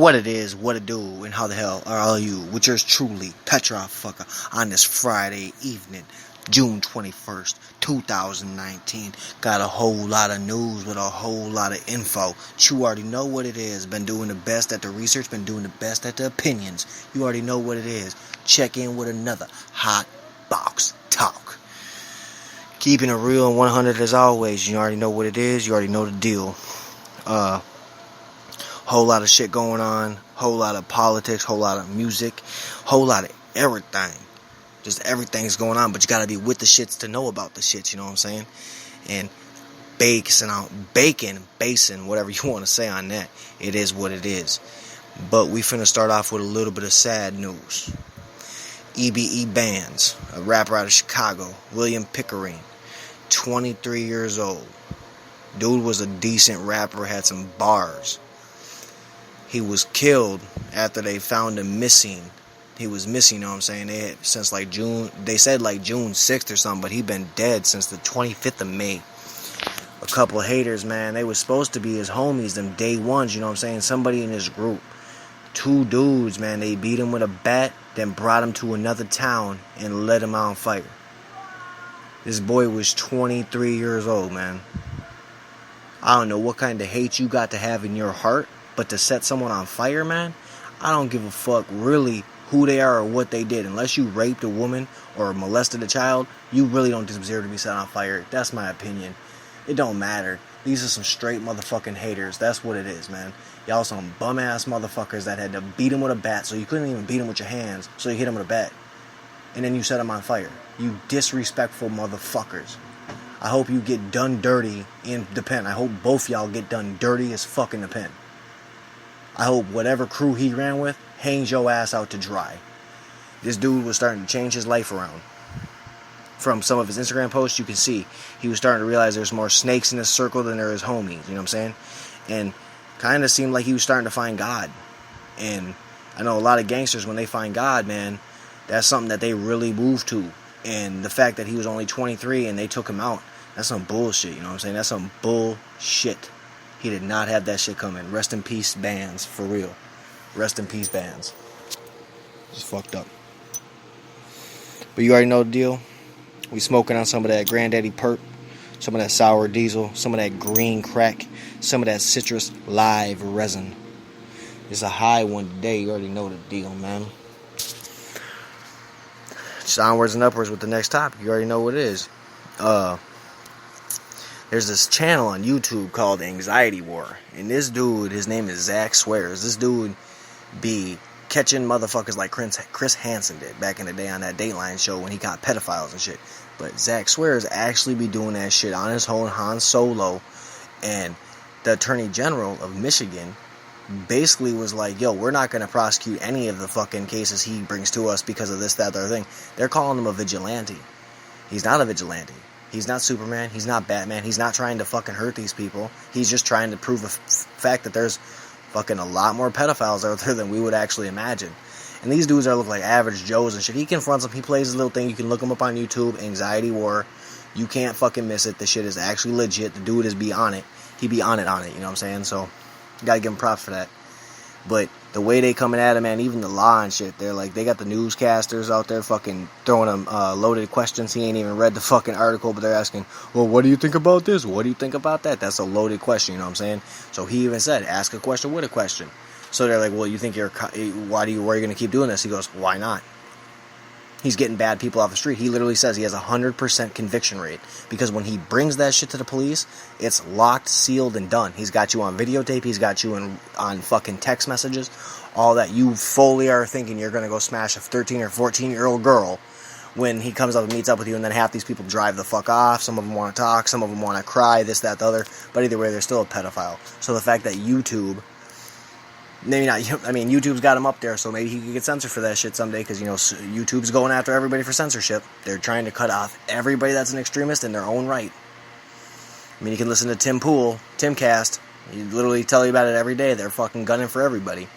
What it is, what it do, and how the hell are all you, with yours truly, Petra Fucker, on this Friday evening, June 21st, 2019. Got a whole lot of news with a whole lot of info. You already know what it is. Been doing the best at the research, been doing the best at the opinions. You already know what it is. Check in with another Hot Box Talk. Keeping it real and 100 as always. You already know what it is. You already know the deal. Whole lot of shit going on. Whole lot of politics. Whole lot of music. Whole lot of everything. Just everything's going on. But you gotta be with the shits to know about the shits. You know what I'm saying? And basing, whatever you want to say on that. It is what it is. But we finna start off with a little bit of sad news. Ebe Bandz, a rapper out of Chicago, William Pickering, 23 years old. Dude was a decent rapper, had some bars. He was killed after they found him missing. He was missing, you know what I'm saying? They had, since like June, they said like June 6th or something, but he been dead since the 25th of May. A couple of haters, man, they was supposed to be his homies, them day ones, you know what I'm saying? Somebody in his group. Two dudes, man, they beat him with a bat, then brought him to another town and lit him on fire. This boy was 23 years old, man. I don't know what kind of hate you got to have in your heart, but to set someone on fire, man, I don't give a fuck really who they are or what they did. Unless you raped a woman or molested a child, you really don't deserve to be set on fire. That's my opinion. It don't matter. These are some straight motherfucking haters. That's what it is, man. Y'all some bum-ass motherfuckers that had to beat him with a bat, so you couldn't even beat him with your hands, so you hit him with a bat. And then you set him on fire. You disrespectful motherfuckers. I hope you get done dirty in the pen. I hope both y'all get done dirty as fuck in the pen. I hope whatever crew he ran with hangs your ass out to dry. This dude was starting to change his life around. From some of his Instagram posts, you can see he was starting to realize there's more snakes in his circle than there is homies. You know what I'm saying? And kind of seemed like he was starting to find God. And I know a lot of gangsters, when they find God, man, that's something that they really move to. And the fact that he was only 23 and they took him out, that's some bullshit, you know what I'm saying? That's some bullshit. He did not have that shit coming. Rest in peace, Bandz, for real. Rest in peace, Bandz. Just fucked up. But you already know the deal. We smoking on some of that Granddaddy Perp, some of that sour diesel, some of that green crack, some of that citrus live resin. It's a high one today. You already know the deal, man. Just onwards and upwards with the next topic. You already know what it is. There's this channel on YouTube called Anxiety War. And this dude, his name is Zach Swears. This dude be catching motherfuckers like Chris Hansen did back in the day on that Dateline show when he caught pedophiles and shit. But Zach Swears actually be doing that shit on his own Han Solo. And the Attorney General of Michigan basically was like, yo, we're not going to prosecute any of the fucking cases he brings to us because of this, that, the other thing. They're calling him a vigilante. He's not a vigilante. He's not Superman. He's not Batman. He's not trying to fucking hurt these people. He's just trying to prove the fact that there's fucking a lot more pedophiles out there than we would actually imagine. And these dudes are look like average Joes and shit. He confronts them. He plays his little thing. You can look him up on YouTube. Anxiety War. You can't fucking miss it. The shit is actually legit. The dude is be on it. He be on it. You know what I'm saying? So, you gotta give him props for that. But the way they coming at him, man, even the law and shit, they're like, they got the newscasters out there fucking throwing him loaded questions. He ain't even read the fucking article, but they're asking, well, what do you think about this? What do you think about that? That's a loaded question, you know what I'm saying? So he even said, ask a question with a question. So they're like, well, you think why are you going to keep doing this? He goes, why not? He's getting bad people off the street. He literally says he has a 100% conviction rate. Because when he brings that shit to the police, it's locked, sealed, and done. He's got you on videotape. He's got you on fucking text messages. All that. You fully are thinking you're going to go smash a 13 or 14-year-old girl when he comes up and meets up with you. And then half these people drive the fuck off. Some of them want to talk. Some of them want to cry. This, that, the other. But either way, they're still a pedophile. So the fact that YouTube... Maybe not, I mean, YouTube's got him up there, so maybe he could get censored for that shit someday, because, you know, YouTube's going after everybody for censorship. They're trying to cut off everybody that's an extremist in their own right. I mean, you can listen to Tim Pool, Timcast. He literally tell you about it every day. They're fucking gunning for everybody.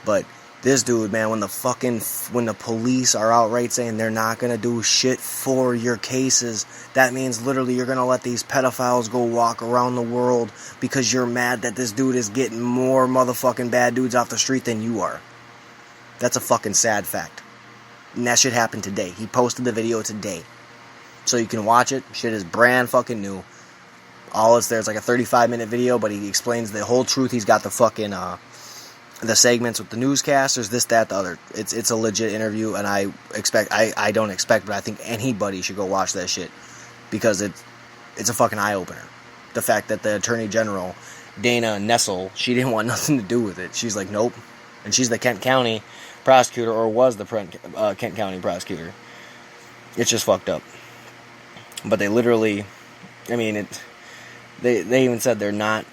But This dude, man, when the police are outright saying they're not gonna do shit for your cases, that means literally you're gonna let these pedophiles go walk around the world because you're mad that this dude is getting more motherfucking bad dudes off the street than you are. That's a fucking sad fact. And that shit happened today. He posted the video today. So you can watch it. Shit is brand fucking new. All it's there. It's like a 35-minute video, but he explains the whole truth. He's got the fucking the segments with the newscasters, this, that, the other. It's a legit interview, and I don't expect, but I think anybody should go watch that shit because it's a fucking eye opener. The fact that the Attorney General Dana Nessel, she didn't want nothing to do with it. She's like, nope, and she's the Kent County prosecutor, or was the Kent County prosecutor. It's just fucked up. But they literally, I mean, they even said they're not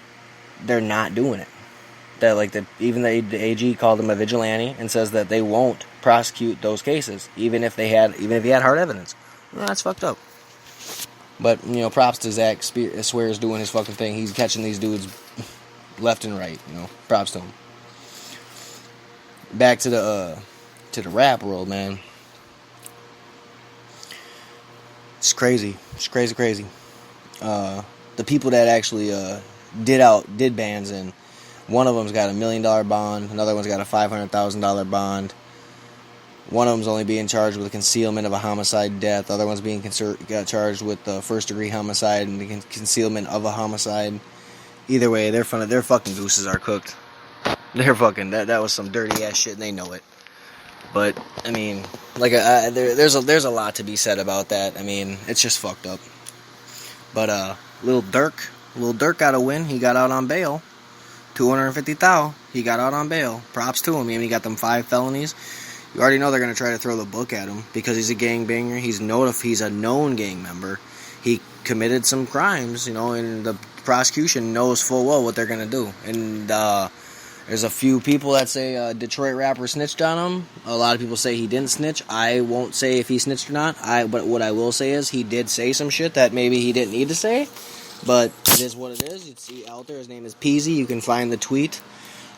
doing it. That even the AG called him a vigilante and says that they won't prosecute those cases, even if he had hard evidence. Well, that's fucked up. But props to Zach Swears doing his fucking thing. He's catching these dudes left and right. Props to him. Back to the rap world, man. It's crazy. It's crazy. The people that actually did bands in. One of them's got $1 million bond. Another one's got a $500,000 bond. One of them's only being charged with concealment of a homicide death. The other one's being charged with first-degree homicide and the concealment of a homicide. Either way, their fucking gooses are cooked. They're fucking that was some dirty ass shit, and they know it. But I mean, there's a lot to be said about that. I mean, it's just fucked up. But Lil Durk got a win. He got out on bail. $250,000. He got out on bail. Props to him. I mean, he got them 5 felonies. You already know they're going to try to throw the book at him because he's a gangbanger. He's a known gang member. He committed some crimes, and the prosecution knows full well what they're going to do. And there's a few people that say a Detroit rapper snitched on him. A lot of people say he didn't snitch. I won't say if he snitched or not. But what I will say is he did say some shit that maybe he didn't need to say. But it is what it is. You see out there, his name is Peasy. You can find the tweet.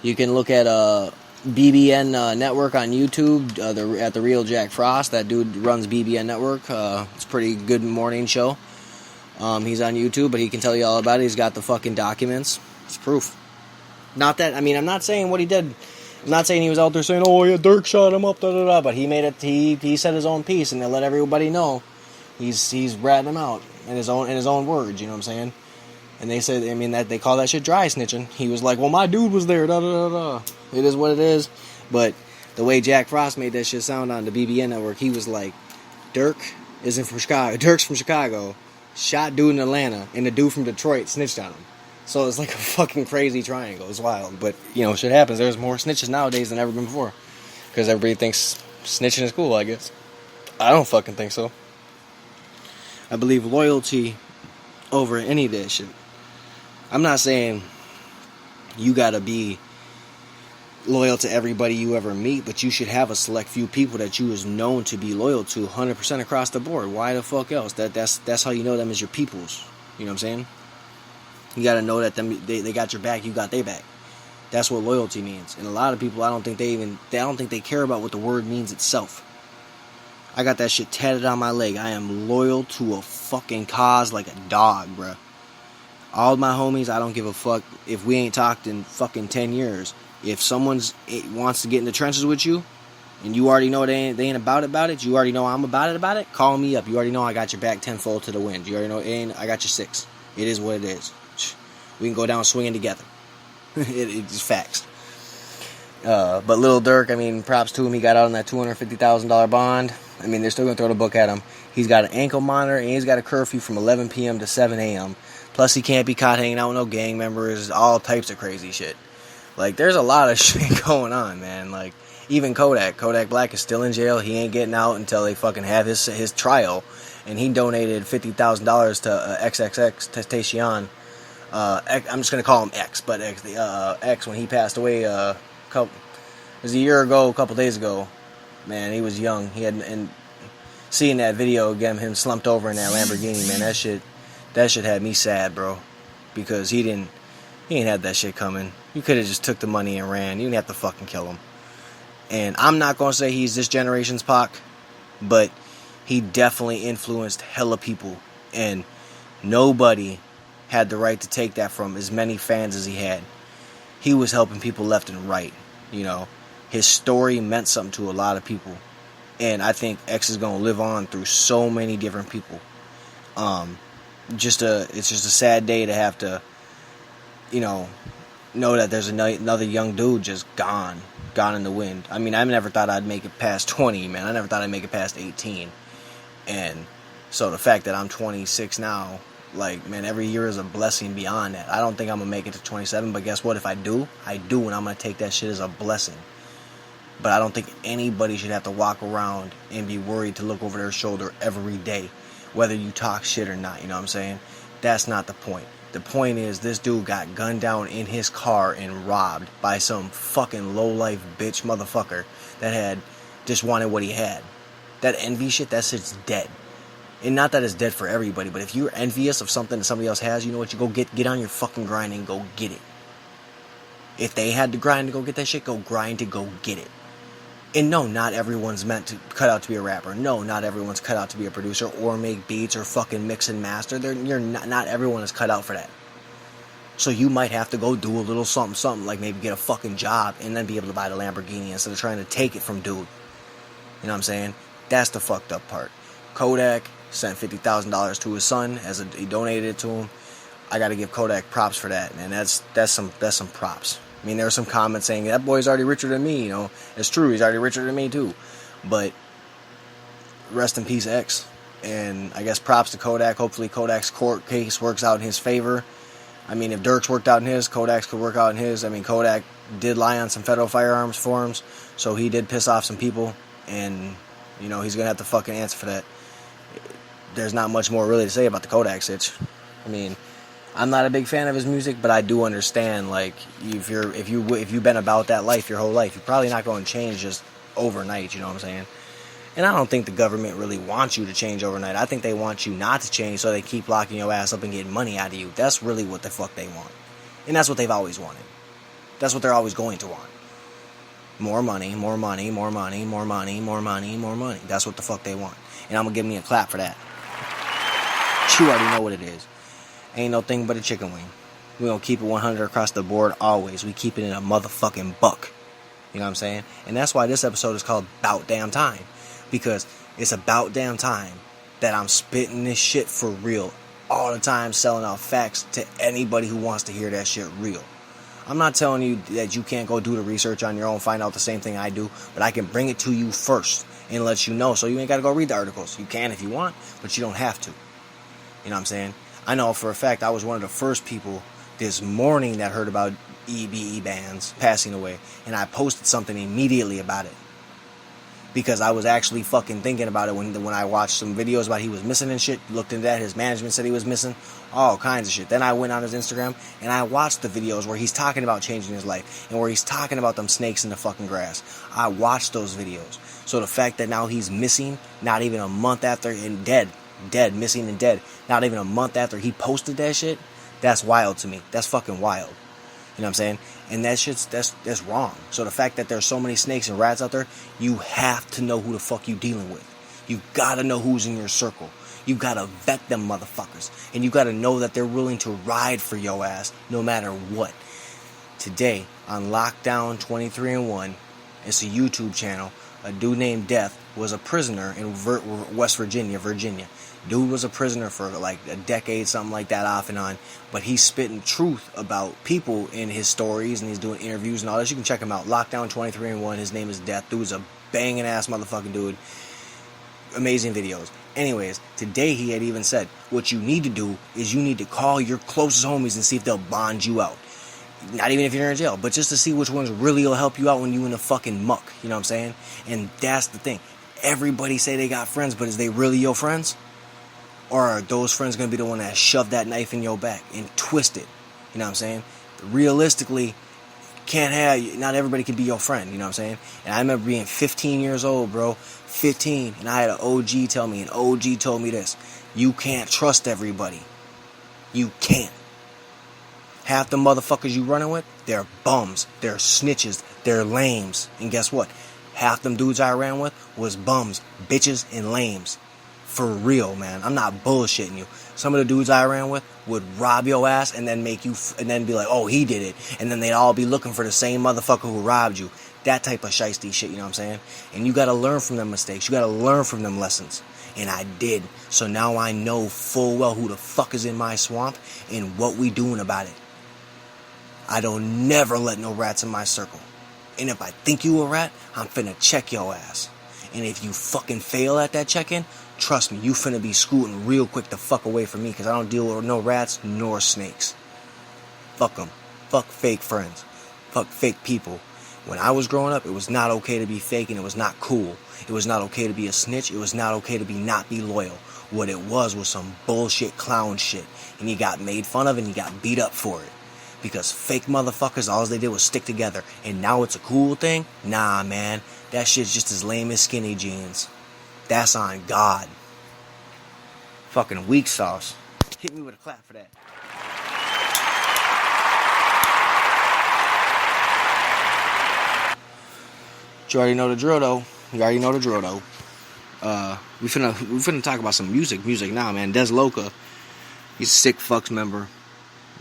You can look at BBN Network on YouTube, at the Real Jack Frost. That dude runs BBN Network. It's a pretty good morning show. He's on YouTube, but he can tell you all about it. He's got the fucking documents. It's proof. Not that, I mean, I'm not saying what he did. I'm not saying he was out there saying, oh yeah, Dirk shot him up, da-da-da. But he made it, he said his own piece, and they let everybody know he's ratting them out. In his own words, you know what I'm saying? And they said, I mean, that they call that shit dry snitching. He was like, well, my dude was there, da-da-da-da. It is what it is. But the way Jack Frost made that shit sound on the BBN Network, he was like, Dirk's from Chicago, shot dude in Atlanta, and the dude from Detroit snitched on him. So it's like a fucking crazy triangle. It's wild. But, shit happens. There's more snitches nowadays than ever been before. Because everybody thinks snitching is cool, I guess. I don't fucking think so. I believe loyalty over any of that shit. I'm not saying you gotta be loyal to everybody you ever meet, but you should have a select few people that you is known to be loyal to 100% across the board. Why the fuck else? That's how you know them as your peoples. You know what I'm saying? You gotta know that they got your back, you got their back. That's what loyalty means. And a lot of people, I don't think they care about what the word means itself. I got that shit tatted on my leg. I am loyal to a fucking cause like a dog, bruh. All my homies, I don't give a fuck if we ain't talked in fucking 10 years. If someone wants to get in the trenches with you, and you already know they ain't about it, you already know I'm about it, call me up. You already know I got your back tenfold to the wind. You already know I got your 6. It is what it is. We can go down swinging together. It's facts. But Lil Durk, I mean, props to him. He got out on that $250,000 bond. I mean, they're still going to throw the book at him. He's got an ankle monitor, and he's got a curfew from 11 p.m. to 7 a.m. Plus, he can't be caught hanging out with no gang members, all types of crazy shit. Like, there's a lot of shit going on, man. Like, even Kodak Black is still in jail. He ain't getting out until they fucking have his trial. And he donated $50,000 to XXX I'm just going to call him X, but X, when he passed away it was a year ago, a couple days ago. Man, he was young. He had, and seeing that video again, him slumped over in that Lamborghini, man, that shit had me sad, bro, because he ain't had that shit coming. You could have just took the money and ran. You didn't have to fucking kill him. And I'm not going to say he's this generation's Pac, but he definitely influenced hella people. And nobody had the right to take that from as many fans as he had. He was helping people left and right. You know, his story meant something to a lot of people. And I think X is going to live on through so many different people. It's just a sad day to have to, you know that there's another young dude just gone in the wind. I mean, I never thought I'd make it past 20, man. I never thought I'd make it past 18. And so the fact that I'm 26 now, like, man, every year is a blessing beyond that. I don't think I'm going to make it to 27, but guess what? If I do, and I'm going to take that shit as a blessing. But I don't think anybody should have to walk around and be worried to look over their shoulder every day, whether you talk shit or not, you know what I'm saying? That's not the point. The point is, this dude got gunned down in his car and robbed by some fucking low-life bitch motherfucker that had just wanted what he had. That envy shit, that shit's dead. And not that it's dead for everybody, but if you're envious of something that somebody else has, you know what? You go get on your fucking grind and go get it. If they had to grind to go get that shit, go grind to go get it. And no, not everyone's meant to cut out to be a rapper. No, not everyone's cut out to be a producer or make beats or fucking mix and master. Not everyone is cut out for that. So you might have to go do a little something, like maybe get a fucking job and then be able to buy the Lamborghini instead of trying to take it from dude. You know what I'm saying? That's the fucked up part. Kodak sent $50,000 to his son he donated it to him. I got to give Kodak props for that, and that's some props. I mean, there were some comments saying, that boy's already richer than me, you know. It's true, he's already richer than me, too. But, rest in peace, X. And I guess props to Kodak. Hopefully Kodak's court case works out in his favor. I mean, if Dirk's worked out in his, Kodak's could work out in his. I mean, Kodak did lie on some federal firearms forms, so he did piss off some people. And, you know, he's going to have to fucking answer for that. There's not much more really to say about the Kodak sitch. I mean, I'm not a big fan of his music, but I do understand, like, if you've been about that life your whole life, you're probably not going to change just overnight, you know what I'm saying? And I don't think the government really wants you to change overnight. I think they want you not to change so they keep locking your ass up and getting money out of you. That's really what the fuck they want. And that's what they've always wanted. That's what they're always going to want. More money, more money, more money, more money, more money, more money. That's what the fuck they want. And I'm going to give me a clap for that. You already know what it is. Ain't no thing but a chicken wing. We don't keep it 100 across the board always. We keep it in a motherfucking buck. You know what I'm saying? And that's why this episode is called Bout Damn Time. Because it's about damn time that I'm spitting this shit for real. All the time, selling out facts to anybody who wants to hear that shit real. I'm not telling you that you can't go do the research on your own, find out the same thing I do, but I can bring it to you first and let you know, so you ain't got to go read the articles. You can if you want, but you don't have to. You know what I'm saying? I know for a fact I was one of the first people this morning that heard about Ebe Bandz passing away, and I posted something immediately about it. Because I was actually fucking thinking about it when I watched some videos about he was missing and shit, looked into that, his management said he was missing, all kinds of shit. Then I went on his Instagram, and I watched the videos where he's talking about changing his life, and where he's talking about them snakes in the fucking grass. I watched those videos. So the fact that now he's missing, not even a month after, and dead, missing and dead, not even a month after he posted that shit, that's wild to me. That's fucking wild. You know what I'm saying? And that shit's, that's wrong. So the fact that there's so many snakes and rats out there, you have to know who the fuck you dealing with. You gotta know who's in your circle. You gotta vet them motherfuckers. And you gotta know that they're willing to ride for your ass no matter what. Today, on Lockdown 23-1, it's a YouTube channel, a dude named Death was a prisoner in West Virginia. Dude was a prisoner for like a decade, something like that, off and on. But he's spitting truth about people in his stories, and he's doing interviews and all this. You can check him out. Lockdown 23-1. His name is Death. Dude's a banging ass motherfucking dude. Amazing videos. Anyways, today he had even said, what you need to do is you need to call your closest homies and see if they'll bond you out. Not even if you're in jail, but just to see which ones really will help you out when you in the fucking muck. You know what I'm saying? And that's the thing. Everybody say they got friends, but is they really your friends? Or are those friends going to be the one that shove that knife in your back and twist it? You know what I'm saying? Realistically, not everybody can be your friend. You know what I'm saying? And I remember being 15 years old, bro. 15. And I had an OG tell me, and OG told me this. You can't trust everybody. You can't. Half the motherfuckers you running with, they're bums. They're snitches. They're lames. And guess what? half them dudes I ran with was bums, bitches, and lames. For real, man. I'm not bullshitting you. Some of the dudes I ran with would rob your ass and then and then be like, oh, he did it. And then they'd all be looking for the same motherfucker who robbed you. That type of shiesty shit, you know what I'm saying? And you gotta learn from them mistakes. You gotta learn from them lessons. And I did. So now I know full well who the fuck is in my swamp and what we doing about it. I don't never let no rats in my circle. And if I think you a rat, I'm finna check your ass. And if you fucking fail at that check-in, trust me, you finna be scooting real quick the fuck away from me, because I don't deal with no rats nor snakes. Fuck them. Fuck fake friends. Fuck fake people. When I was growing up, it was not okay to be fake, and it was not cool. It was not okay to be a snitch. It was not okay to not be loyal. What it was some bullshit clown shit. And you got made fun of and you got beat up for it. Because fake motherfuckers, all they did was stick together. And now it's a cool thing? Nah, man. That shit's just as lame as skinny jeans. That's on God. Fucking weak sauce. Hit me with a clap for that. You already know the drill, though. We finna talk about some music now, man. Des Loca, he's a sick fucks member.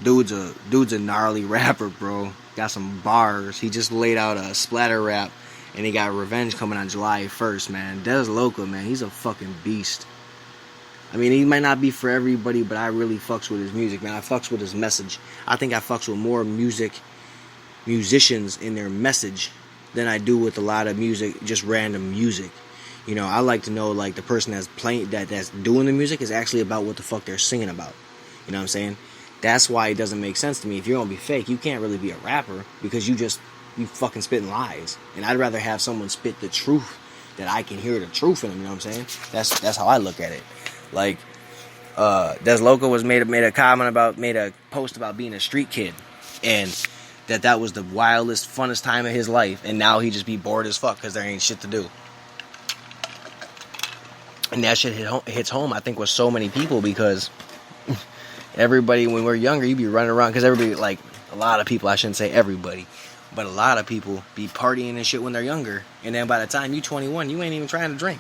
Dude's a gnarly rapper, bro. Got some bars. He just laid out a splatter rap, and he got Revenge coming on July 1st, man. Des Loca, man, he's a fucking beast. I mean, he might not be for everybody, but I really fucks with his music, man. I fucks with his message. I think I fucks with more musicians in their message than I do with a lot of music, just random music. You know, I like to know, like, the person that's doing the music is actually about what the fuck they're singing about. You know what I'm saying? That's why it doesn't make sense to me. If you're gonna be fake, you can't really be a rapper, because you fucking spitting lies. And I'd rather have someone spit the truth, that I can hear the truth in them, you know what I'm saying? That's how I look at it. Like, Des Loca made a post about being a street kid, and that was the wildest, funnest time of his life, and now he just be bored as fuck because there ain't shit to do. And that shit hits home, I think, with so many people, because everybody, when we're younger, you be running around, because everybody, like, a lot of people, I shouldn't say everybody, but a lot of people be partying and shit when they're younger, and then by the time you 21, you ain't even trying to drink.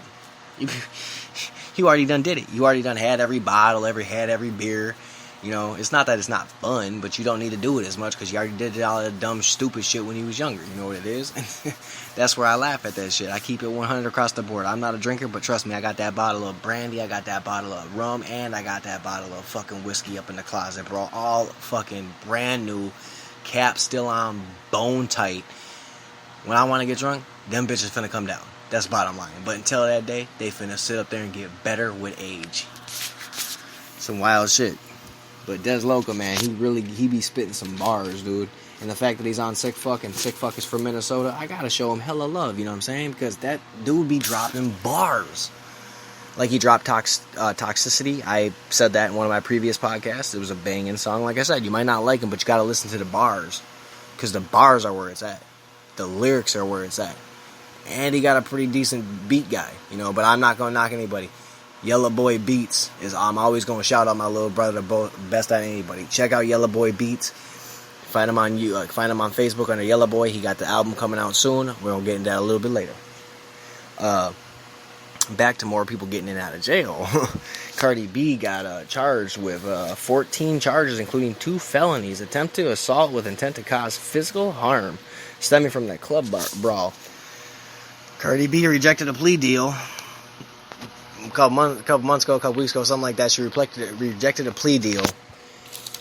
You already done did it. You already done had every bottle, had every beer. You know, it's not that it's not fun, but you don't need to do it as much because you already did all that dumb, stupid shit when you was younger. You know what it is? That's where I laugh at that shit. I keep it 100 across the board. I'm not a drinker, but trust me, I got that bottle of brandy, I got that bottle of rum, and I got that bottle of fucking whiskey up in the closet, bro. All fucking brand new, cap still on, bone tight. When I want to get drunk, them bitches finna come down. That's bottom line. But until that day, they finna sit up there and get better with age. Some wild shit. But Des Loca, man, he be spitting some bars, dude. And the fact that he's on Sick Fuck, and Sick Fuck is from Minnesota, I gotta show him hella love, you know what I'm saying? Because that dude be dropping bars. Like, he dropped Toxicity. I said that in one of my previous podcasts. It was a banging song. Like I said, you might not like him, but you gotta listen to the bars. Because the bars are where it's at. The lyrics are where it's at. And he got a pretty decent beat guy, you know, but I'm not gonna knock anybody. Yellow Boy Beats I'm always gonna shout out my little brother best at anybody. Check out Yellow Boy Beats. Find him on Facebook under Yellow Boy. He got the album coming out soon. We're gonna get into that a little bit later. Back to more people getting in and out of jail. Cardi B got charged with 14 charges, including 2 felonies: attempted assault with intent to cause physical harm, stemming from that club brawl. Cardi B rejected a plea deal a couple weeks ago, something like that. She rejected a plea deal,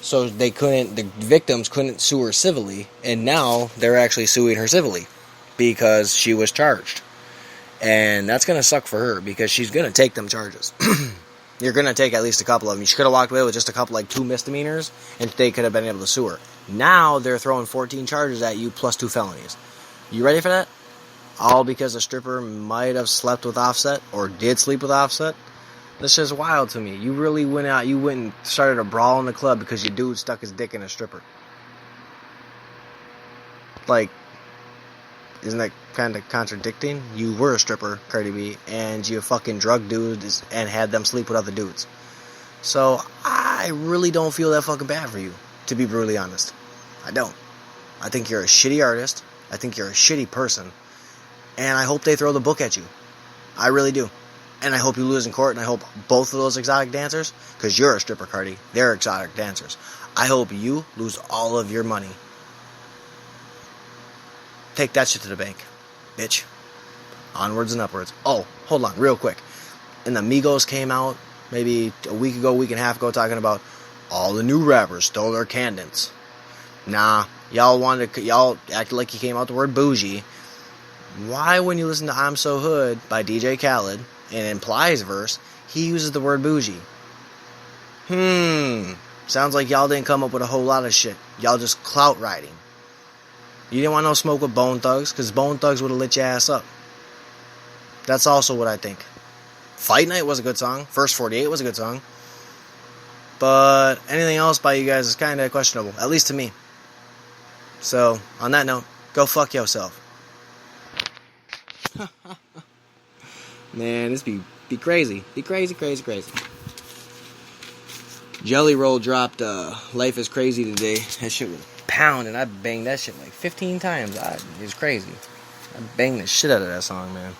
so the victims couldn't sue her civilly, and now they're actually suing her civilly because she was charged. And that's gonna suck for her, because she's gonna take them charges. You're gonna take at least a couple of them. She could have walked away with just a couple, like 2 misdemeanors, and they could have been able to sue her. Now they're throwing 14 charges at you plus 2 felonies. You ready for that? All because a stripper might have slept with Offset, or did sleep with Offset? This is wild to me. You really went and started a brawl in the club because your dude stuck his dick in a stripper. Like, isn't that kind of contradicting? You were a stripper, Cardi B, and you fucking drug dudes and had them sleep with other dudes. So, I really don't feel that fucking bad for you, to be brutally honest. I don't. I think you're a shitty artist. I think you're a shitty person. And I hope they throw the book at you. I really do. And I hope you lose in court, and I hope both of those exotic dancers, because you're a stripper, Cardi, they're exotic dancers. I hope you lose all of your money. Take that shit to the bank, bitch. Onwards and upwards. Oh, hold on, real quick. And the Migos came out maybe a week and a half ago talking about all the new rappers stole their cadence. Nah, y'all acted like you came out the word bougie. Why, when you listen to I'm So Hood by DJ Khaled, and in Ply's verse, he uses the word bougie? Sounds like y'all didn't come up with a whole lot of shit. Y'all just clout riding. You didn't want no smoke with Bone Thugs, because Bone Thugs would have lit your ass up. That's also what I think. Fight Night was a good song. First 48 was a good song. But anything else by you guys is kind of questionable, at least to me. So, on that note, go fuck yourself. Man, this be crazy. Be crazy. Jelly Roll dropped Life is Crazy today. That shit was pound, and I banged that shit like 15 times. It was crazy. I banged the shit out of that song, man.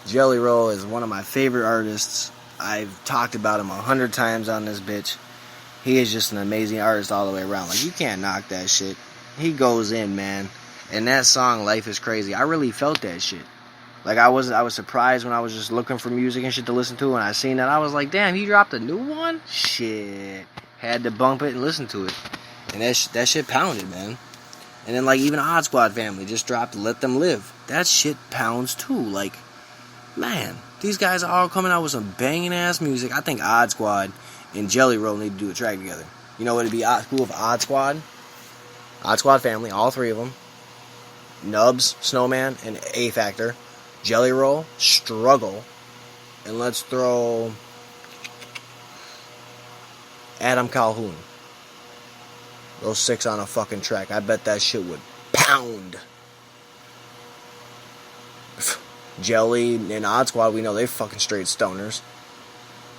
Jelly Roll is one of my favorite artists. I've talked about him 100 times on this bitch. He is just an amazing artist all the way around. Like, you can't knock that shit. He goes in, man. And that song, Life is Crazy, I really felt that shit. Like, I was surprised when I was just looking for music and shit to listen to, and I seen that. I was like, damn, he dropped a new one? Shit. Had to bump it and listen to it. And that shit pounded, man. And then, like, even Odd Squad Family just dropped Let Them Live. That shit pounds, too. Like, man, these guys are all coming out with some banging-ass music. I think Odd Squad and Jelly Roll need to do a track together. You know what it'd be cool if Odd Squad? Odd Squad Family, all three of them. Nubs, Snowman, and A Factor. Jelly Roll, Struggle, and let's throw Adam Calhoun. Those 6 on a fucking track. I bet that shit would pound. Jelly and Odd Squad, we know they fucking straight stoners.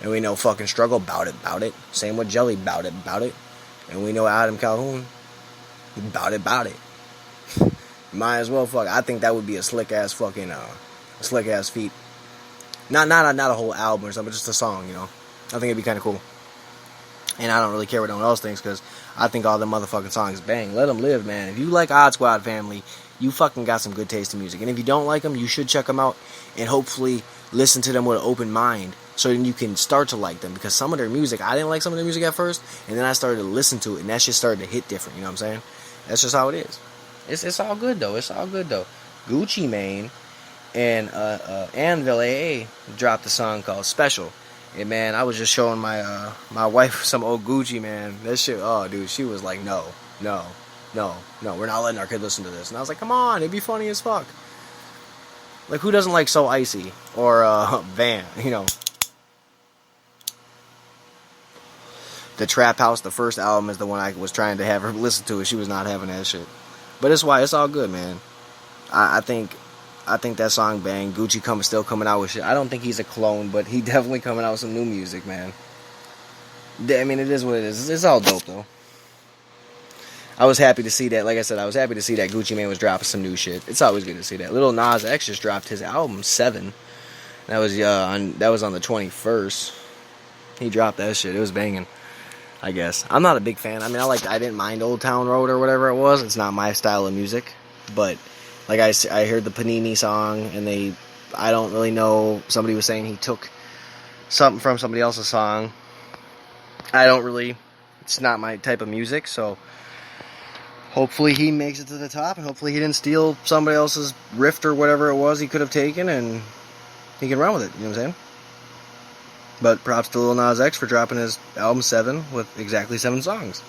And we know fucking Struggle bout it. Same with Jelly, bout it. And we know Adam Calhoun, bout it. Might as well fuck. I think that would be a slick ass fucking slick ass feat. Not a whole album or something, but just a song, you know. I think it'd be kind of cool. And I don't really care what anyone else thinks, because I think all the motherfucking songs bang. Let them live, man. If you like Odd Squad Family, you fucking got some good taste in music. And if you don't like them, you should check them out and hopefully listen to them with an open mind, so then you can start to like them. Because some of their music, I didn't like some of their music at first, and then I started to listen to it, and that shit started to hit different. You know what I'm saying? That's just how it is. It's all good though. Gucci Mane and Anvil AA dropped a song called Special. And man, I was just showing my my wife some old Gucci, man. That shit, oh dude, she was like, no, we're not letting our kid listen to this. And I was like, come on, it'd be funny as fuck. Like, who doesn't like So Icy or Van, you know? The Trap House, the first album, is the one I was trying to have her listen to, and she was not having that shit. But it's all good, man. I think that song bang. Gucci still coming out with shit. I don't think he's a clone, but he definitely coming out with some new music, man. I mean, it is what it is. It's all dope, though. I was happy to see that. Like I said, I was happy to see that Gucci Mane was dropping some new shit. It's always good to see that. Lil Nas X just dropped his album 7. That was on the 21st. He dropped that shit. It was banging, I guess. I'm not a big fan. I mean, I didn't mind Old Town Road or whatever it was. It's not my style of music. But like I heard the Panini song, and I don't really know. Somebody was saying he took something from somebody else's song. It's not my type of music, so hopefully he makes it to the top, and hopefully he didn't steal somebody else's riff or whatever it was he could have taken, and he can run with it, you know what I'm saying? But props to Lil Nas X for dropping his album 7 with exactly 7 songs.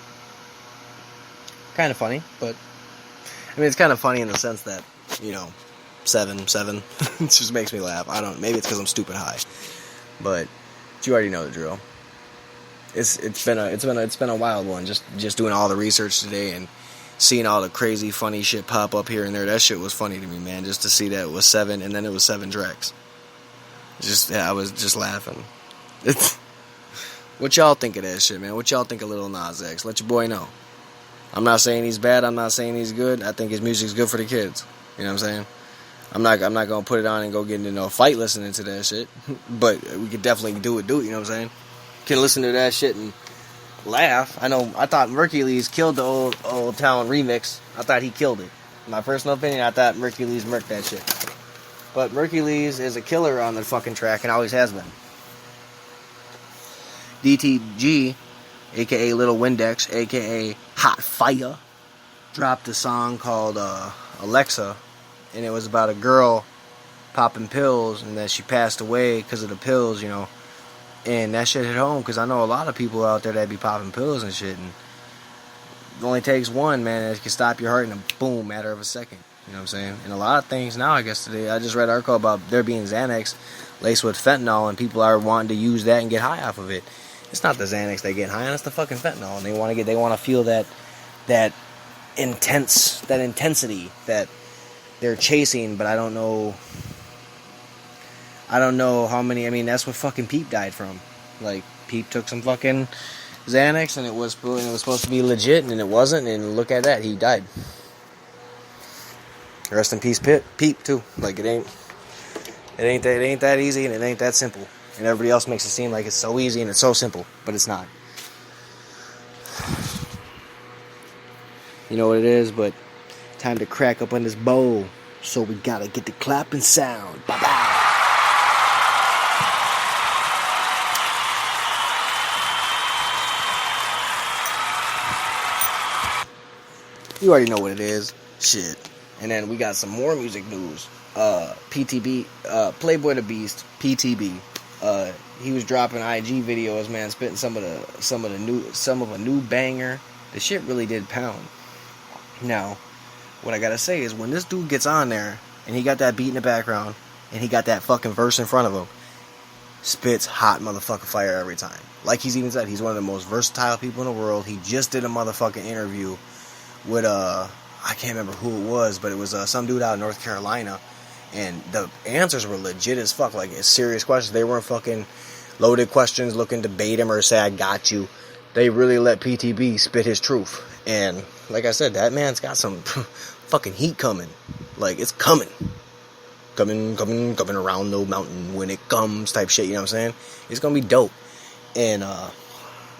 Kind of funny, but I mean, it's kind of funny in the sense that, you know, 7. It just makes me laugh. Maybe it's because I'm stupid high, but you already know the drill. It's been a wild one. Just doing all the research today and seeing all the crazy funny shit pop up here and there. That shit was funny to me, man. Just to see that it was 7 and then it was 7 tracks. I was just laughing. What y'all think of that shit, man? What y'all think of Lil Nas X? Let your boy know. I'm not saying he's bad. I'm not saying he's good. I think his music's good for the kids. You know what I'm saying? I'm not gonna put it on and go get into a fight listening to that shit. But we could definitely do it, you know what I'm saying? Can listen to that shit and laugh. I thought Mercules killed the old Town remix. I thought he killed it. In my personal opinion, I thought Mercules murked that shit. But Mercules is a killer on the fucking track and always has been. DTG, aka Little Windex, aka Hot Fire, dropped a song called Alexa, and it was about a girl popping pills and that she passed away because of the pills, you know. And that shit hit home because I know a lot of people out there that be popping pills and shit, and it only takes one, man, that can stop your heart in a boom matter of a second. You know what I'm saying? And a lot of things now, I guess today, I just read an article about there being Xanax laced with fentanyl, and people are wanting to use that and get high off of it. It's not the Xanax they get high on, it's the fucking fentanyl, and they want to feel that intensity that they're chasing. But I don't know how many. I mean, that's what fucking Peep died from. Like, Peep took some fucking Xanax and it was supposed to be legit, and it wasn't, and look at that, he died. Rest in peace, Peep too. Like, it ain't that easy, and it ain't that simple. And everybody else makes it seem like it's so easy and it's so simple, but it's not. You know what it is, but time to crack up on this bowl. So we gotta get the clapping sound. Bye-bye. You already know what it is. Shit. And then we got some more music news. PTB, Playboy the Beast, PTB. He was dropping IG videos, man, spitting some of a new banger. The shit really did pound. Now, what I gotta say is, when this dude gets on there and he got that beat in the background and he got that fucking verse in front of him, spits hot motherfucking fire every time. Like he's even said, he's one of the most versatile people in the world. He just did a motherfucking interview with I can't remember who it was, but it was some dude out in North Carolina, and the answers were legit as fuck. Like, it's serious questions. They weren't fucking loaded questions looking to bait him or say I got you. They really let PTB spit his truth. And like I said, that man's got some fucking heat coming. Like, it's coming around the mountain when it comes type shit, you know what I'm saying? It's gonna be dope. And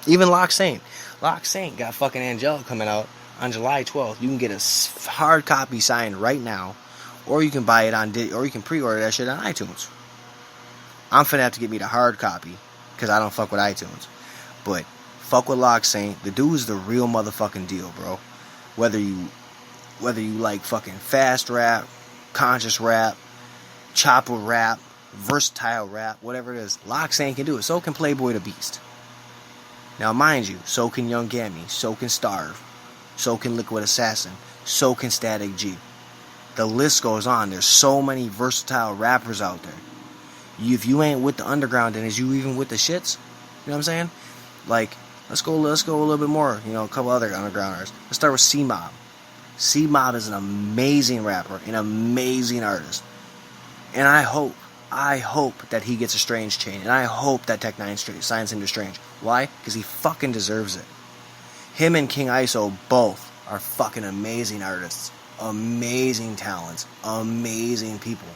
even Lock Saint got fucking Angelic coming out on July 12th. You can get a hard copy signed right now, or you can buy it or you can pre-order that shit on iTunes. I'm finna have to get me the hard copy because I don't fuck with iTunes. But fuck with Lock Saint. The dude's the real motherfucking deal, bro. Whether you like fucking fast rap, conscious rap, chopper rap, versatile rap, whatever it is, Lock Saint can do it. So can Playboy the Beast. Now, mind you, so can Young Gammy, so can Starve, so can Liquid Assassin, so can Static G. The list goes on. There's so many versatile rappers out there. If you ain't with the underground, then is you even with the shits? You know what I'm saying? Like, let's go a little bit more. You know, a couple other undergrounders. Let's start with C-Mob. C-Mob is an amazing rapper, an amazing artist. And I hope that he gets a Strange chain. And I hope that Tech 9 signs him to Strange. Why? Because he fucking deserves it. Him and King Iso both are fucking amazing artists. Amazing talents. Amazing people.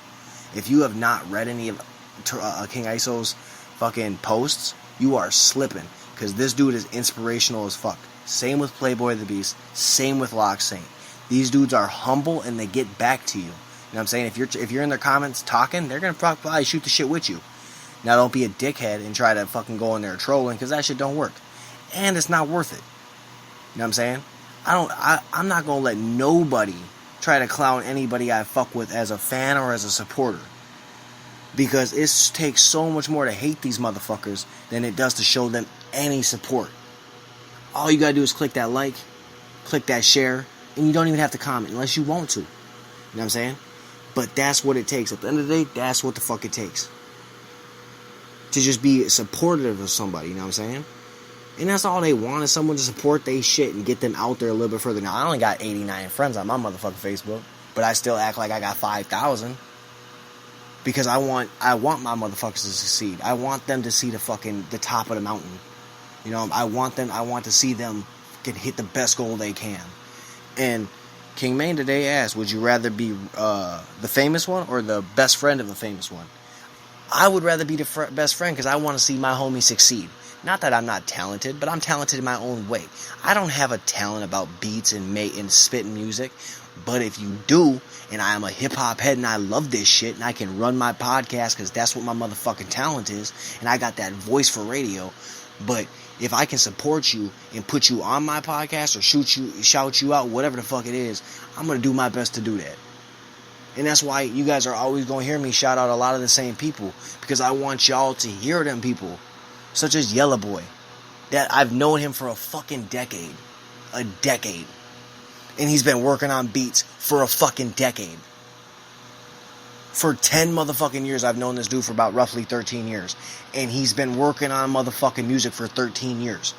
If you have not read any of King Iso's fucking posts, you are slipping. Because this dude is inspirational as fuck. Same with Playboy the Beast. Same with Lock Saint. These dudes are humble and they get back to you. You know what I'm saying? If you're in their comments talking, they're going to probably shoot the shit with you. Now, don't be a dickhead and try to fucking go in there trolling, because that shit don't work. And it's not worth it. You know what I'm saying? I'm not going to let nobody try to clown anybody I fuck with as a fan or as a supporter. Because it takes so much more to hate these motherfuckers than it does to show them any support. All you gotta do is click that like, click that share, and you don't even have to comment unless you want to. You know what I'm saying? But that's what it takes. At the end of the day, that's what the fuck it takes. To just be supportive of somebody, you know what I'm saying? And that's all they want, is someone to support they shit and get them out there a little bit further. Now, I only got 89 friends on my motherfucking Facebook, but I still act like I got 5,000. Because I want my motherfuckers to succeed. I want them to see the top of the mountain. You know, I want to see them hit the best goal they can. And King Maine today asked, would you rather be the famous one or the best friend of the famous one? I would rather be the best friend because I want to see my homie succeed. Not that I'm not talented, but I'm talented in my own way. I don't have a talent about beats and spitting music. But if you do, and I am a hip-hop head and I love this shit, and I can run my podcast because that's what my motherfucking talent is, and I got that voice for radio, but if I can support you and put you on my podcast or shout you out, whatever the fuck it is, I'm going to do my best to do that. And that's why you guys are always going to hear me shout out a lot of the same people, because I want y'all to hear them people, such as Yella Boy, that I've known him for a fucking decade. A decade. And he's been working on beats for a fucking decade. For 10 motherfucking years, I've known this dude for about roughly 13 years. And he's been working on motherfucking music for 13 years.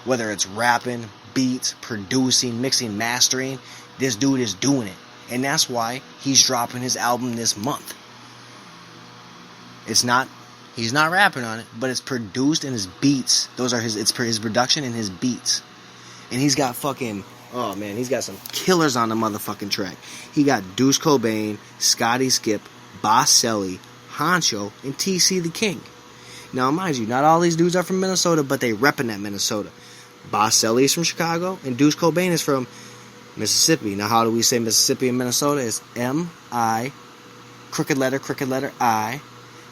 Whether it's rapping, beats, producing, mixing, mastering, this dude is doing it. And that's why he's dropping his album this month. He's not rapping on it, but it's produced in his beats. It's his production and his beats. And he's got fucking... Oh, man, he's got some killers on the motherfucking track. He got Deuce Cobain, Scotty Skip, Boss Selly, Honcho, and TC the King. Now, mind you, not all these dudes are from Minnesota, but they reppin' that Minnesota. Boss Selly is from Chicago, and Deuce Cobain is from Mississippi. Now, how do we say Mississippi and Minnesota? It's M-I, crooked letter, I,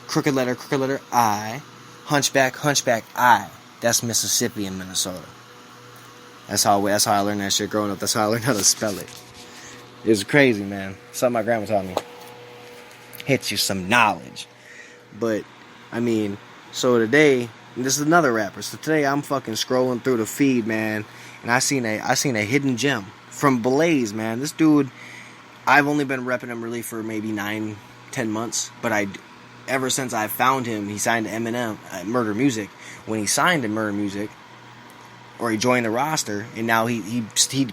crooked letter, I, hunchback, I. That's Mississippi and Minnesota. That's how I learned that shit growing up. That's how I learned how to spell it. It was crazy, man. Something my grandma taught me. Hits you some knowledge. But, I mean, so today, this is another rapper. So today I'm fucking scrolling through the feed, man, and I seen a hidden gem from Blaze, man. This dude, I've only been repping him really for maybe 9-10 months, but ever since I found him, he signed to Eminem at Murder Music. When he signed to Murder Music, or he joined the roster, and now he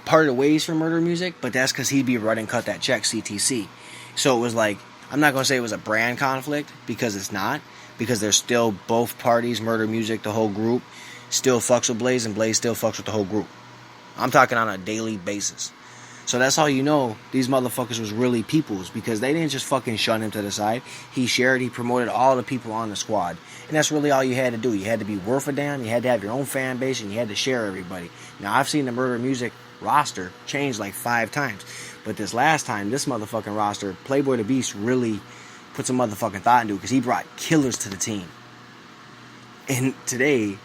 parted ways from Murder Music, but that's because he'd be running Cut That Check, CTC. So it was like, I'm not going to say it was a brand conflict, because it's not, because they're still both parties, Murder Music, the whole group, still fucks with Blaze, and Blaze still fucks with the whole group. I'm talking on a daily basis. So that's how you know these motherfuckers was really peoples, because they didn't just fucking shun him to the side. He promoted all the people on the squad. And that's really all you had to do. You had to be worth a damn, you had to have your own fan base, and you had to share everybody. Now, I've seen the Murder Music roster change like 5 times. But this last time, this motherfucking roster, Playboy the Beast really put some motherfucking thought into it, because he brought killers to the team. And today,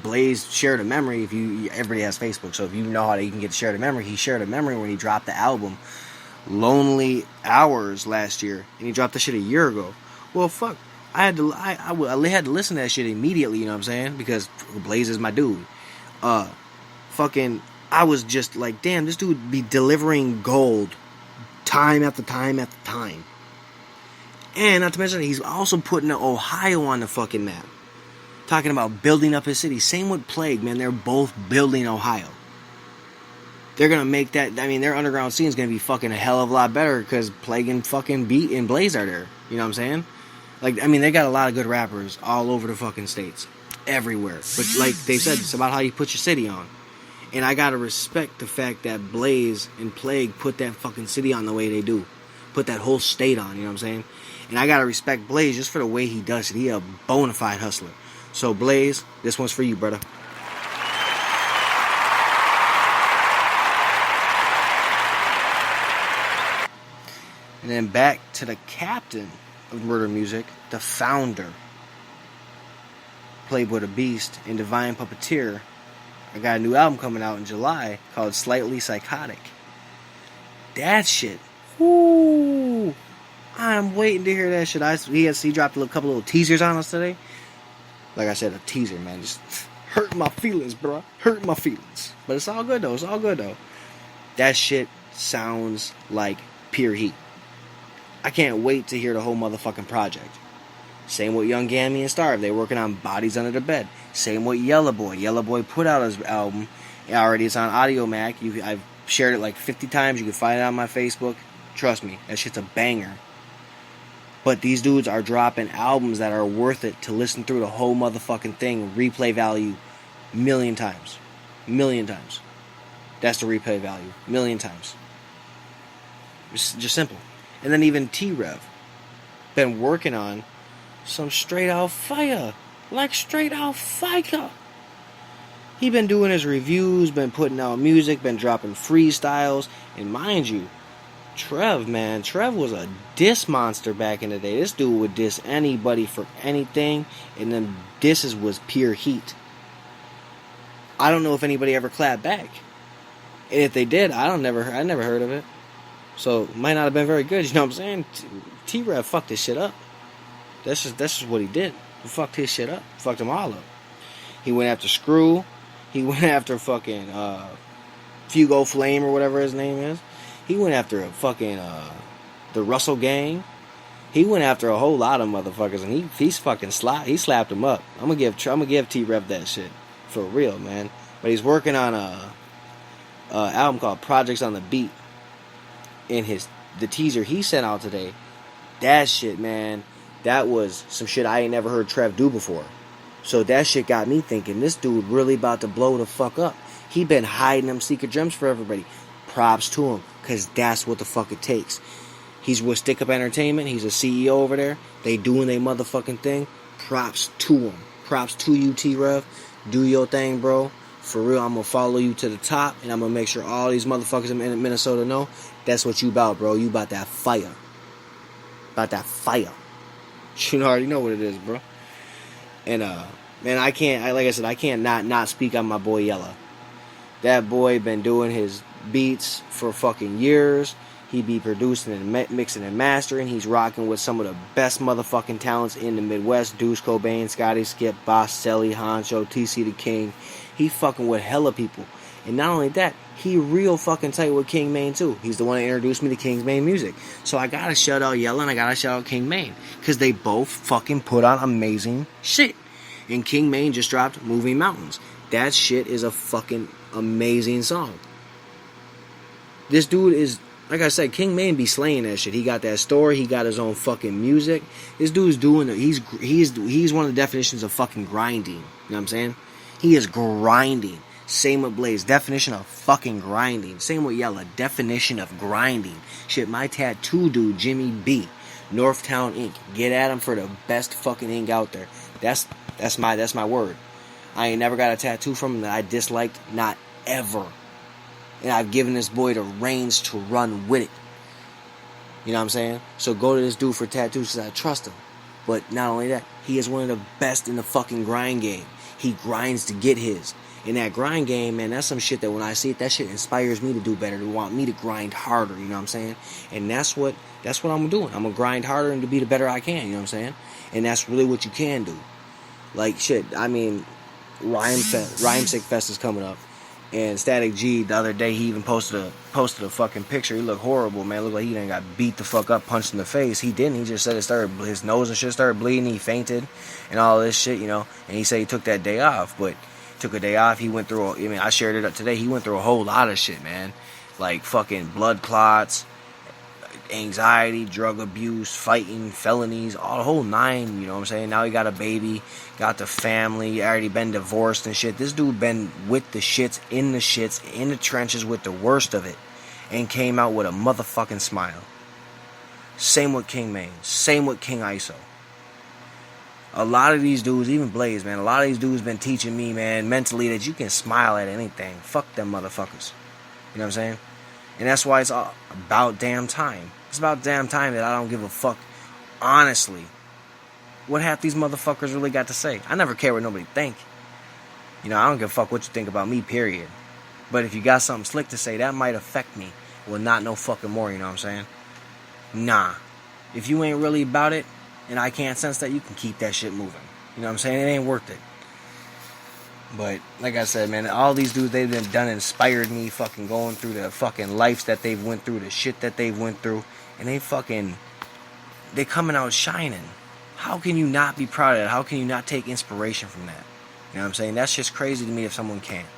Blaze shared a memory. Everybody has Facebook, so if you know how you can get shared a memory, he shared a memory when he dropped the album Lonely Hours last year, and he dropped the shit a year ago. Well, fuck, I had to listen to that shit immediately, you know what I'm saying, because Blaze is my dude. I was just like, damn, this dude be delivering gold time after time after time. And not to mention, he's also putting Ohio on the fucking map. Talking about building up his city. Same with Plague, man. They're both building Ohio. They're going to make that... I mean, their underground scene is going to be fucking a hell of a lot better because Plague and fucking Beat and Blaze are there. You know what I'm saying? Like, I mean, they got a lot of good rappers all over the fucking states. Everywhere. But like they said, it's about how you put your city on. And I got to respect the fact that Blaze and Plague put that fucking city on the way they do. Put that whole state on, you know what I'm saying? And I got to respect Blaze just for the way he does it. He a bona fide hustler. So, Blaze, this one's for you, brother. And then back to the captain of Murder Music, the founder, Playboy the Beast, and Divine Puppeteer. I got a new album coming out in July called Slightly Psychotic. That shit. Woo! I'm waiting to hear that shit. He dropped a couple little teasers on us today. Like I said, a teaser, man. Just hurt my feelings, bro. Hurt my feelings. But it's all good, though. That shit sounds like pure heat. I can't wait to hear the whole motherfucking project. Same with Young Gammy and Starve. They're working on Bodies Under the Bed. Same with Yella Boy. Yella Boy put out his album. It's on Audio Mac. I've shared it like 50 times. You can find it on my Facebook. Trust me, that shit's a banger. But these dudes are dropping albums that are worth it to listen through the whole motherfucking thing. Replay value million times. That's the replay value. A million times. It's just simple. And then even T-Rev. Been working on some straight out fire. Like straight out fire. He been doing his reviews, been putting out music, been dropping freestyles. And mind you, Trev was a diss monster back in the day. This dude would diss anybody for anything. And then disses was pure heat. I don't know if anybody ever clapped back. And if they did, I never heard of it. So it might not have been very good. You know what I'm saying? T-Rev fucked this shit up. That's just what he did. He fucked his shit up. Fucked them all up. He went after Screw. He went after fucking Fugo Flame or whatever his name is. He went after a fucking the Russell Gang. He went after a whole lot of motherfuckers, and he's fucking he slapped them up. I'm gonna give T-Rev that shit for real, man. But he's working on a album called Projects on the Beat. And the teaser he sent out today, that shit, man, that was some shit I ain't never heard Trev do before. So that shit got me thinking, this dude really about to blow the fuck up. He been hiding them secret gems for everybody. Props to him, because that's what the fuck it takes. He's with Stick Up Entertainment. He's a CEO over there. They doing their motherfucking thing. Props to him. Props to you, T-Rev. Do your thing, bro. For real, I'm going to follow you to the top, and I'm going to make sure all these motherfuckers in Minnesota know that's what you about, bro. You about that fire. About that fire. You already know what it is, bro. And, man, like I said, I can't not speak on my boy Yella. That boy been doing his beats for fucking years. He be producing and mixing and mastering. He's rocking with some of the best motherfucking talents in the Midwest. Deuce Cobain, Scotty Skip, Boss Selly, Honcho, TC the King. He fucking with hella people. And not only that, he real fucking tight with King Maine too. He's the one that introduced me to King Maine music. So I gotta shout out Yella and I gotta shout out King Maine. Because they both fucking put on amazing shit. And King Maine just dropped Moving Mountains. That shit is a fucking amazing song. This dude is, like I said, King Maine be slaying that shit. He got that story. He got his own fucking music. This dude's doing it. He's one of the definitions of fucking grinding. You know what I'm saying? He is grinding. Same with Blaze. Definition of fucking grinding. Same with Yella. Definition of grinding. Shit, my tattoo dude, Jimmy B. Northtown Ink. Get at him for the best fucking ink out there. That's my word. I ain't never got a tattoo from him that I disliked. Not ever. And I've given this boy the reins to run with it. You know what I'm saying? So go to this dude for tattoos because I trust him. But not only that, he is one of the best in the fucking grind game. He grinds to get his. In that grind game, man, that's some shit that when I see it, that shit inspires me to do better, to want me to grind harder, you know what I'm saying? And that's what I'm doing. I'm gonna grind harder and to be the better I can, you know what I'm saying? And that's really what you can do. Like, shit, I mean, Rhyme Sick Fest is coming up. And Static G, the other day, he even posted a fucking picture. He looked horrible, man. Looked like he done got beat the fuck up, punched in the face. He didn't. He just said his nose and shit started bleeding. He fainted and all this shit, you know. And he said he took that day off, but took a day off. He went through, I shared it up today. He went through a whole lot of shit, man. Like fucking blood clots, anxiety, drug abuse, fighting, felonies, all the whole nine, you know what I'm saying? Now he got a baby, got the family, already been divorced and shit. This dude been with the shits, in the trenches with the worst of it, and came out with a motherfucking smile. Same with King Maine, same with King Issa. A lot of these dudes, even Blaze, man, a lot of these dudes been teaching me, man, mentally that you can smile at anything. Fuck them motherfuckers. You know what I'm saying? And that's why it's all about damn time. It's about damn time that I don't give a fuck, honestly, what half these motherfuckers really got to say. I never care what nobody think. You know, I don't give a fuck what you think about me, period. But if you got something slick to say, that might affect me. Well, not no fucking more, you know what I'm saying? Nah. If you ain't really about it, and I can't sense that, you can keep that shit moving. You know what I'm saying? It ain't worth it. But, like I said, man, all these dudes, they've been done inspired me fucking going through the fucking lives that they've went through, the shit that they've went through, and they coming out shining. How can you not be proud of that? How can you not take inspiration from that? You know what I'm saying? That's just crazy to me if someone can't.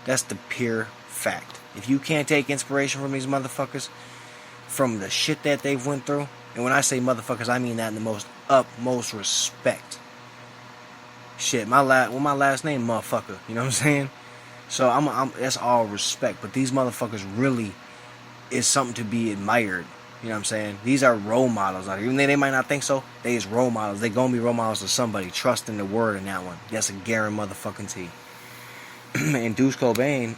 That's the pure fact. If you can't take inspiration from these motherfuckers, from the shit that they've went through, and when I say motherfuckers, I mean that in the most utmost respect. Shit, my last name, motherfucker. You know what I'm saying? So that's all respect. But these motherfuckers really is something to be admired. You know what I'm saying? These are role models out here. Even though they might not think so, they is role models. They gonna be role models to somebody. Trust in the word in that one. That's a guarantee motherfucking T. And Deuce Cobain,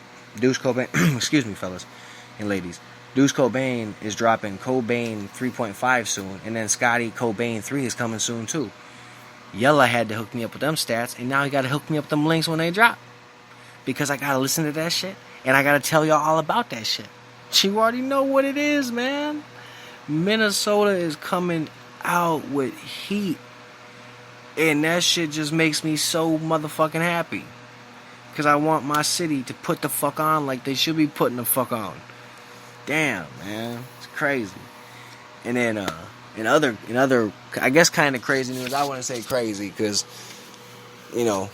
excuse me, fellas and ladies. Deuce Cobain is dropping Cobain 3.5 soon, and then Scotty Cobain 3 is coming soon too. Yella had to hook me up with them stats, and now he got to hook me up with them links when they drop. Because I got to listen to that shit, and I got to tell y'all all about that shit. You already know what it is, man. Minnesota is coming out with heat, and that shit just makes me so motherfucking happy. Because I want my city to put the fuck on like they should be putting the fuck on. Damn, man. It's crazy. And then, in other, I guess kind of crazy news, I wouldn't say crazy, because, you know,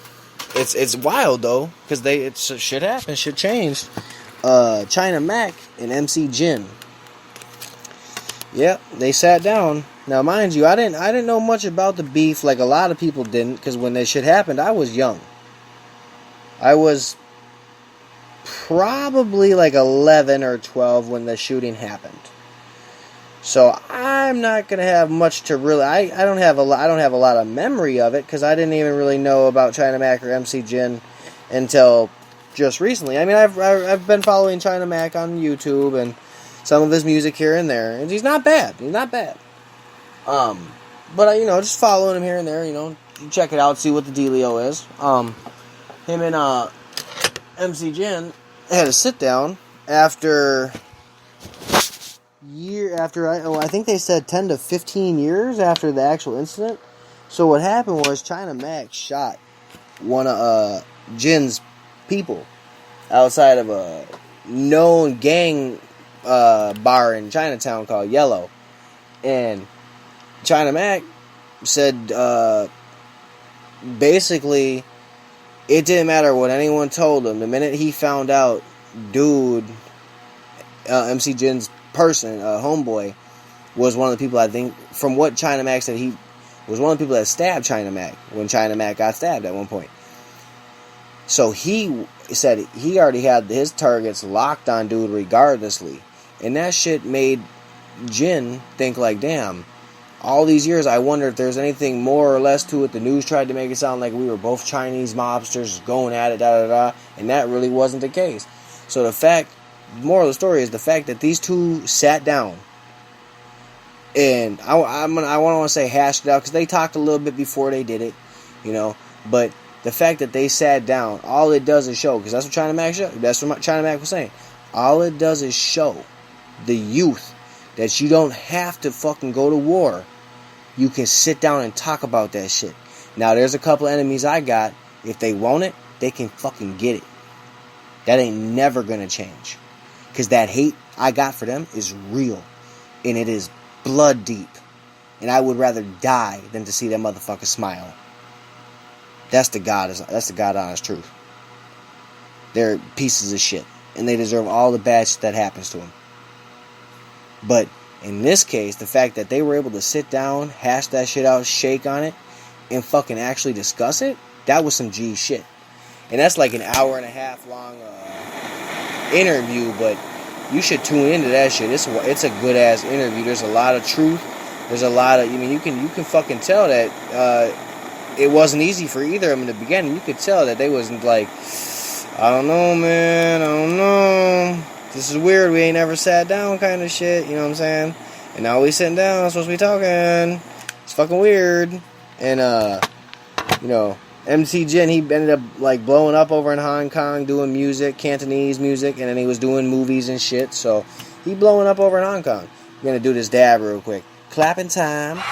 it's wild, though, because shit happened, shit changed. China Mac and MC Jin. Yep, they sat down. Now, mind you, I didn't know much about the beef, like a lot of people didn't, because when that shit happened, I was young. I was probably like 11 or 12 when the shooting happened. So I'm not gonna have much to really. I don't have a lot of memory of it, because I didn't even really know about China Mac or MC Jin until just recently. I mean, I've been following China Mac on YouTube and some of his music here and there, and he's not bad. But just following him here and there. Check it out, see what the dealio is. Him and MC Jin had a sit down after I think they said 10 to 15 years after the actual incident. So what happened was China Mac shot one of Jin's people outside of a known gang bar in Chinatown called Yellow. And China Mac said basically it didn't matter what anyone told him. The minute he found out MC Jin's person, homeboy, was one of the people, I think, from what China Mac said, he was one of the people that stabbed China Mac when China Mac got stabbed at one point. So he said he already had his targets locked on dude regardlessly. And that shit made Jin think like, damn, all these years I wonder if there's anything more or less to it. The news tried to make it sound like we were both Chinese mobsters going at it, and that really wasn't the case. So the moral of the story is the fact that these two sat down, and I want to say hashed it out, because they talked a little bit before they did it, but the fact that they sat down, all it does is show, because that's what China Mac was saying, all it does is show the youth that you don't have to fucking go to war. You can sit down and talk about that shit. Now, there's a couple enemies I got. If they want it, they can fucking get it. That ain't never gonna change. Because that hate I got for them is real. And it is blood deep. And I would rather die than to see that motherfucker smile. That's the God honest truth. They're pieces of shit. And they deserve all the bad shit that happens to them. But in this case, the fact that they were able to sit down, hash that shit out, shake on it, and fucking actually discuss it, that was some G shit. And that's like an hour and a half long interview, but you should tune into that shit. It's a good ass interview. There's a lot of truth. There's a lot of, you can fucking tell that it wasn't easy for either of them in the beginning. You could tell that they wasn't like, I don't know, man, I don't know. This is weird. We ain't never sat down kind of shit. You know what I'm saying? And now we sitting down. I'm supposed to be talking. It's fucking weird. And, MC Jin, he ended up, like, blowing up over in Hong Kong doing music, Cantonese music, and then he was doing movies and shit. So, he blowing up over in Hong Kong. I'm going to do this dab real quick. Clapping time.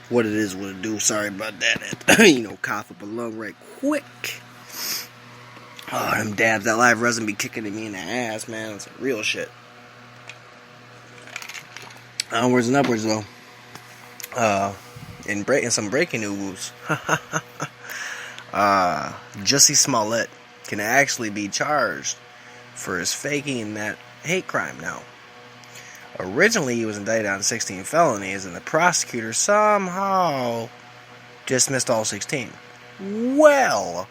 What it is, what it do. Sorry about that. Cough up a lung right quick. Oh, them dabs, that live resin be kicking at me in the ass, man. It's real shit. Onwards and upwards, though. In some breaking news, Jussie Smollett can actually be charged for his faking that hate crime now. Originally, he was indicted on 16 felonies, and the prosecutor somehow dismissed all 16. Well,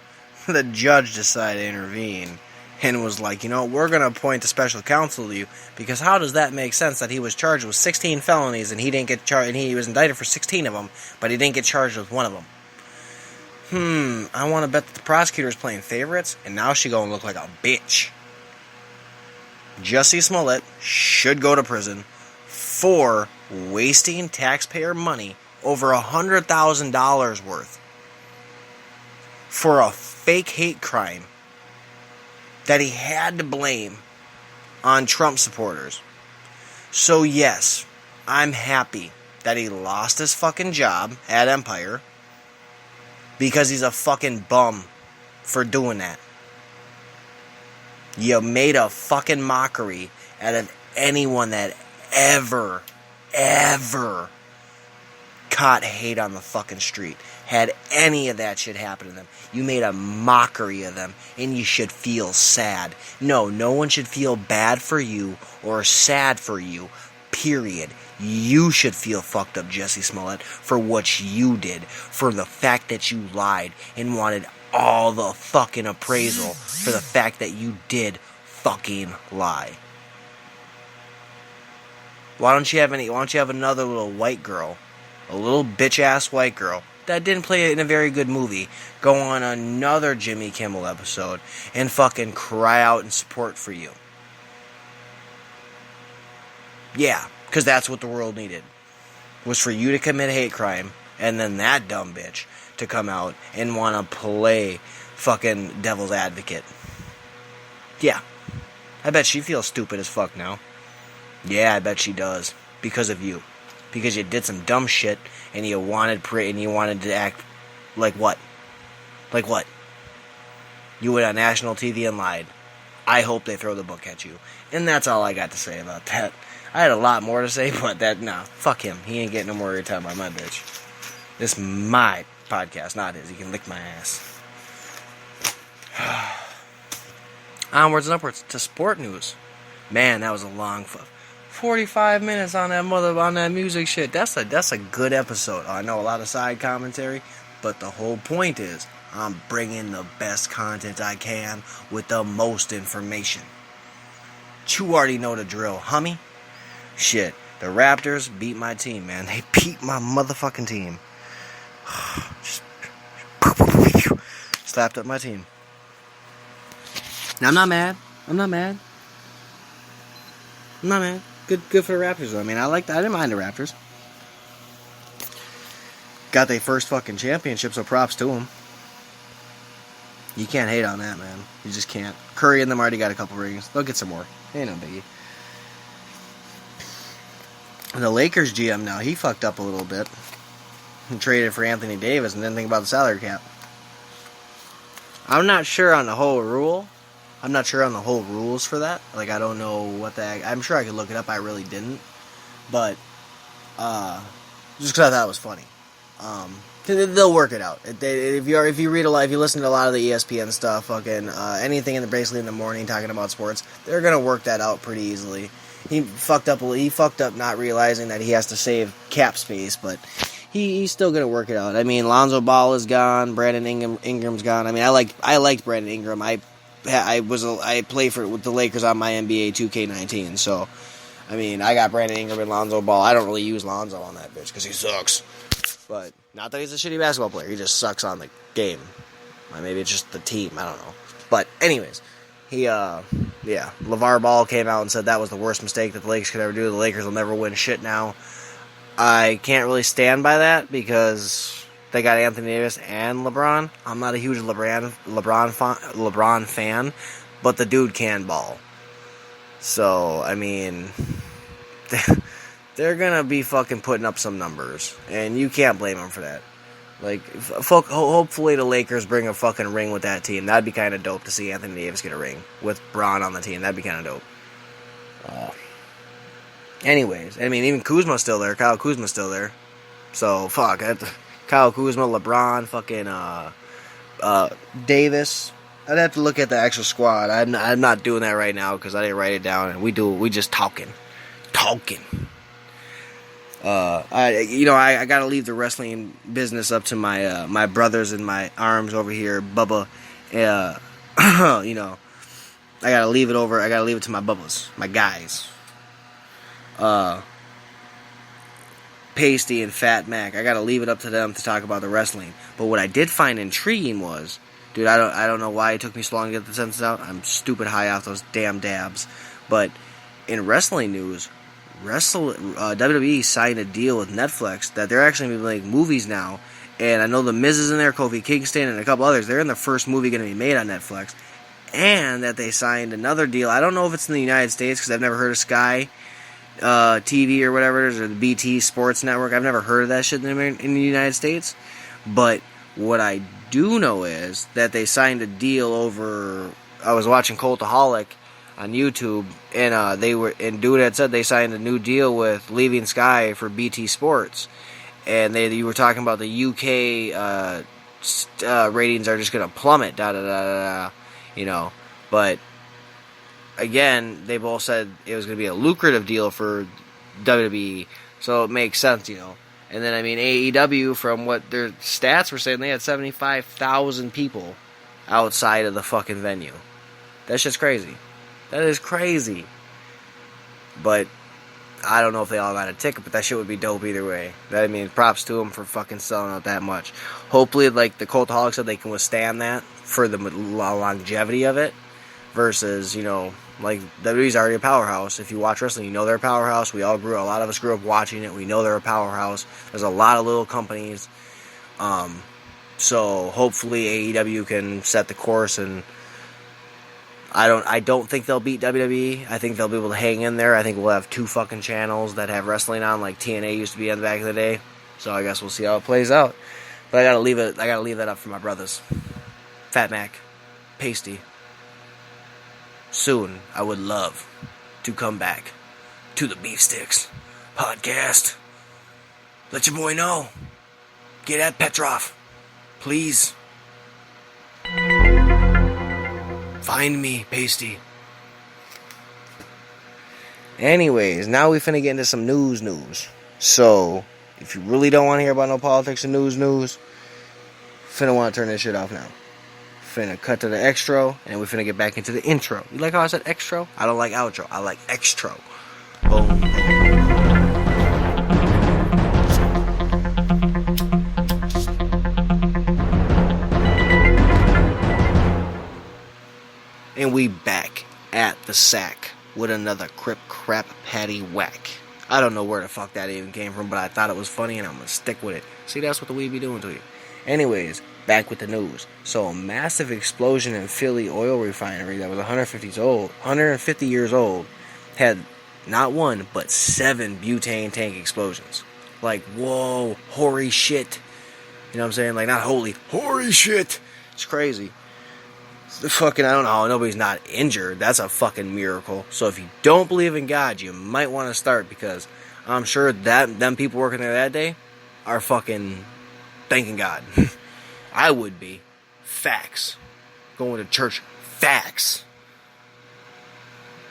the judge decided to intervene and was like, we're going to appoint a special counsel to you, because how does that make sense that he was charged with 16 felonies and he didn't get charged, and he was indicted for 16 of them, but he didn't get charged with one of them? I want to bet that the prosecutor's playing favorites, and now she gonna look like a bitch. Jussie Smollett should go to prison for wasting taxpayer money over $100,000 worth for a fake hate crime that he had to blame on Trump supporters. So yes, I'm happy that he lost his fucking job at Empire, because he's a fucking bum for doing that. You made a fucking mockery out of anyone that ever caught hate on the fucking street, had any of that shit happen to them. You made a mockery of them, and you should feel sad. No one should feel bad for you or sad for you, period. You should feel fucked up, Jussie Smollett, for what you did, for the fact that you lied and wanted all the fucking appraisal for the fact that you did fucking lie. Why don't you have another little white girl, a little bitch-ass white girl that didn't play in a very good movie, go on another Jimmy Kimmel episode and fucking cry out in support for you? Yeah, because that's what the world needed, was for you to commit a hate crime, and then that dumb bitch to come out and want to play fucking devil's advocate. Yeah, I bet she feels stupid as fuck now. Yeah, I bet she does, because of you. Because you did some dumb shit, and you wanted to act like what? Like what? You went on national TV and lied. I hope they throw the book at you. And that's all I got to say about that. I had a lot more to say, but fuck him. He ain't getting no more airtime by my bitch. This is my podcast, not his. He can lick my ass. Onwards and upwards to sport news. Man, that was a long 45 minutes on that music shit. That's a good episode. I know a lot of side commentary, but the whole point is I'm bringing the best content I can with the most information. You already know the drill, homie. Shit, the Raptors beat my team, man. They beat my motherfucking team. Just slapped up my team. Now, I'm not mad. Good for the Raptors, though. I mean, I didn't mind the Raptors. Got their first fucking championship, so props to them. You can't hate on that, man. You just can't. Curry and them already got a couple rings. They'll get some more. Ain't no biggie. The Lakers GM now, he fucked up a little bit. He traded for Anthony Davis and didn't think about the salary cap. I'm not sure on the whole rule. I'm not sure on the whole rules for that. Like, I don't know what that... I'm sure I could look it up. I really didn't. But, just because I thought it was funny. They'll work it out. If you read a lot, if you listen to a lot of the ESPN stuff, fucking anything basically in the morning talking about sports, they're gonna work that out pretty easily. He fucked up not realizing that he has to save cap space, but he's still gonna work it out. I mean, Lonzo Ball is gone, Brandon Ingram's gone. I mean, I liked Brandon Ingram. I played with the Lakers on my NBA 2K19, so I mean, I got Brandon Ingram and Lonzo Ball. I don't really use Lonzo on that bitch because he sucks. But not that he's a shitty basketball player. He just sucks on the game. Or maybe it's just the team. I don't know. But anyways, LeVar Ball came out and said that was the worst mistake that the Lakers could ever do. The Lakers will never win shit now. I can't really stand by that because they got Anthony Davis and LeBron. I'm not a huge LeBron fan, but the dude can ball. So, I mean, they're gonna be fucking putting up some numbers, and you can't blame them for that. Like, hopefully the Lakers bring a fucking ring with that team. That'd be kind of dope to see Anthony Davis get a ring with Bron on the team. That'd be kind of dope. Anyways, I mean, even Kuzma's still there. Kyle Kuzma's still there. So, fuck. Kyle Kuzma, LeBron, fucking Davis, I'd have to look at the actual squad. I'm not doing that right now because I didn't write it down. And we just talking. I gotta leave the wrestling business up to my my brothers in my arms over here, Bubba. I gotta leave it to my Bubbas, my guys. Pasty and Fat Mac. I gotta leave it up to them to talk about the wrestling. But what I did find intriguing was, dude, I don't know why it took me so long to get the sentences out. I'm stupid high off those damn dabs. But in wrestling news, WWE signed a deal with Netflix that they're actually going to be making movies now. And I know The Miz is in there, Kofi Kingston, and a couple others. They're in the first movie going to be made on Netflix. And that they signed another deal. I don't know if it's in the United States because I've never heard of Sky TV or whatever it is, or the BT Sports Network. I've never heard of that shit in the United States. But what I do know is that they signed a deal over... I was watching Cultaholic on YouTube, and dude had said they signed a new deal with Leaving Sky for BT Sports, and you were talking about the UK ratings are just gonna plummet, But again, they both said it was gonna be a lucrative deal for WWE, so it makes sense, And then AEW, from what their stats were saying, they had 75,000 people outside of the fucking venue. That's just crazy. That is crazy. But I don't know if they all got a ticket, but that shit would be dope either way. Props to them for fucking selling out that much. Hopefully, like the Cultaholic said, they can withstand that for the longevity of it. Versus, like WWE's already a powerhouse. If you watch wrestling, they're a powerhouse. A lot of us grew up watching it. We know they're a powerhouse. There's a lot of little companies. So hopefully AEW can set the course, and I don't think they'll beat WWE. I think they'll be able to hang in there. I think we'll have 2 fucking channels that have wrestling on, like TNA used to be in the back of the day. So I guess we'll see how it plays out. But I gotta leave that up for my brothers. Fat Mac, Pasty. Soon, I would love to come back to the Beef Sticks podcast. Let your boy know. Get at Petrov, please. Find me, Pasty. Anyways, now we finna get into some news. So, if you really don't want to hear about no politics and news, finna want to turn this shit off now. Finna cut to the extra, and we finna get back into the intro. You like how I said extra? I don't like outro. I like extra. Boom. And we back at the sack with another Crip Crap Patty Whack. I don't know where the fuck that even came from, but I thought it was funny and I'm gonna stick with it. See, that's what the weed be doing to you. Anyways, back with the news. So, a massive explosion in Philly oil refinery that was 150 years old, had not 1, but 7 butane tank explosions. Like, whoa, hoary shit. You know what I'm saying? Like, not holy, hoary shit. It's crazy. I don't know, nobody's not injured. That's a fucking miracle. So if you don't believe in God, you might want to start, because I'm sure that them people working there that day are fucking thanking God. I would be. Facts. Going to church. Facts.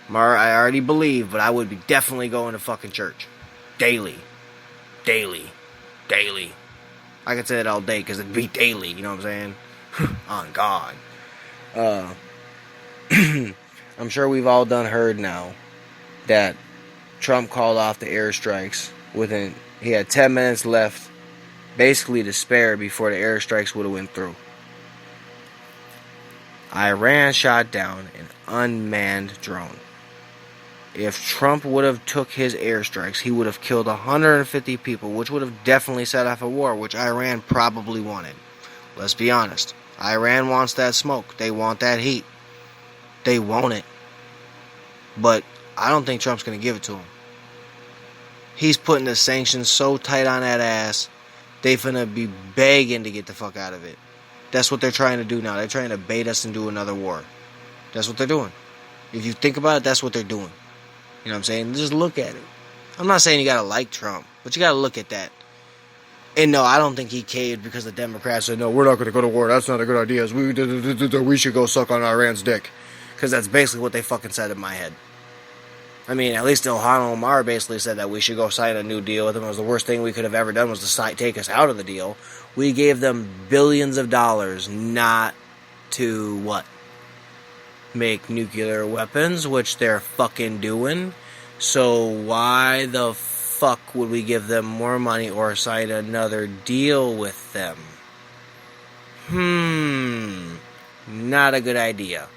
I already believe, but I would be definitely going to fucking church. Daily. I could say that all day, because it'd be daily, you know what I'm saying? On God. I'm sure we've all heard now that Trump called off the airstrikes he had 10 minutes left basically to spare before the airstrikes would have went through. Iran shot down an unmanned drone. If Trump would have took his airstrikes, he would have killed 150 people, which would have definitely set off a war, which Iran probably wanted. Let's be honest. Iran wants that smoke. They want that heat. They want it. But I don't think Trump's going to give it to them. He's putting the sanctions so tight on that ass, they finna be begging to get the fuck out of it. That's what they're trying to do now. They're trying to bait us into another war. That's what they're doing. If you think about it, that's what they're doing. You know what I'm saying? Just look at it. I'm not saying you gotta like Trump, but you gotta look at that. And no, I don't think he caved because the Democrats said, no, we're not going to go to war. That's not a good idea. We should go suck on Iran's dick. Because that's basically what they fucking said in my head. I mean, at least Ilhan Omar basically said that we should go sign a new deal with them. It was the worst thing we could have ever done was to take us out of the deal. We gave them billions of dollars not to, what? Make nuclear weapons, which they're fucking doing. So why the fuck would we give them more money or sign another deal with them? Not a good idea.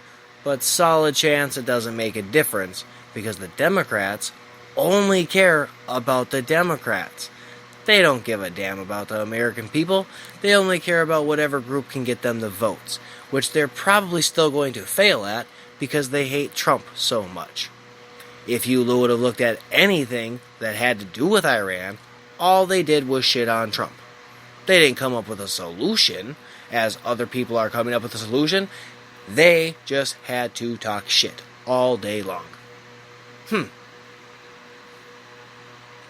But solid chance it doesn't make a difference because the Democrats only care about the Democrats. They don't give a damn about the American people. They only care about whatever group can get them the votes, which they're probably still going to fail at because they hate Trump so much. If you would have looked at anything that had to do with Iran, all they did was shit on Trump. They didn't come up with a solution, as other people are coming up with a solution. They just had to talk shit all day long.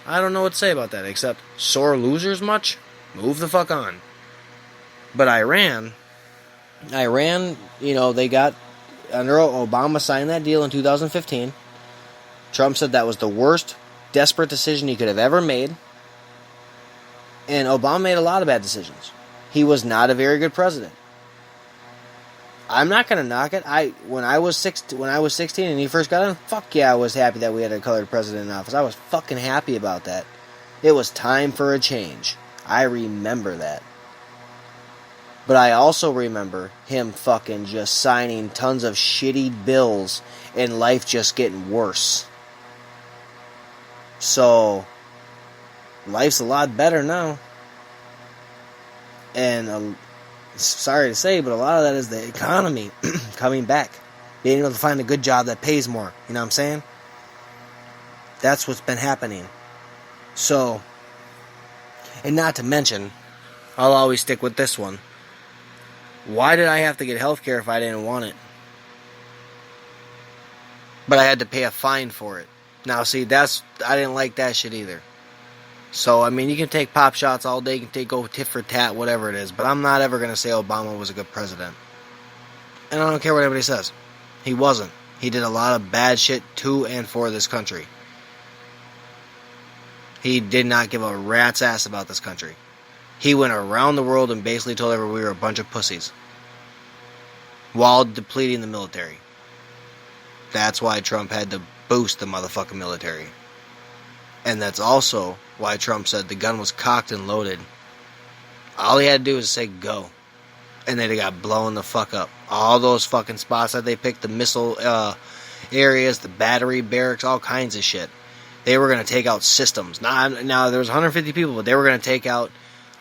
I don't know what to say about that, except sore losers much? Move the fuck on. But Iran, they got, under Obama signed that deal in 2015. Trump said that was the worst, desperate decision he could have ever made. And Obama made a lot of bad decisions. He was not a very good president. I'm not going to knock it. When I was 16 and he first got in, fuck yeah, I was happy that we had a colored president in office. I was fucking happy about that. It was time for a change. I remember that. But I also remember him fucking just signing tons of shitty bills and life just getting worse. So, life's a lot better now. And sorry to say, but a lot of that is the economy coming back. Being able to find a good job that pays more. You know what I'm saying? That's what's been happening. So, and not to mention, I'll always stick with this one. Why did I have to get health care if I didn't want it? But I had to pay a fine for it. Now, see, I didn't like that shit either. So, I mean, you can take pop shots all day, you can go tit for tat, whatever it is, but I'm not ever going to say Obama was a good president. And I don't care what anybody says. He wasn't. He did a lot of bad shit to and for this country. He did not give a rat's ass about this country. He went around the world and basically told everyone we were a bunch of pussies. While depleting the military. That's why Trump had to boost the motherfucking military. And that's also why Trump said the gun was cocked and loaded. All he had to do was say go. And then it got blown the fuck up. All those fucking spots that they picked, the missile areas, the battery barracks, all kinds of shit. They were going to take out systems. Now there was 150 people, but they were going to take out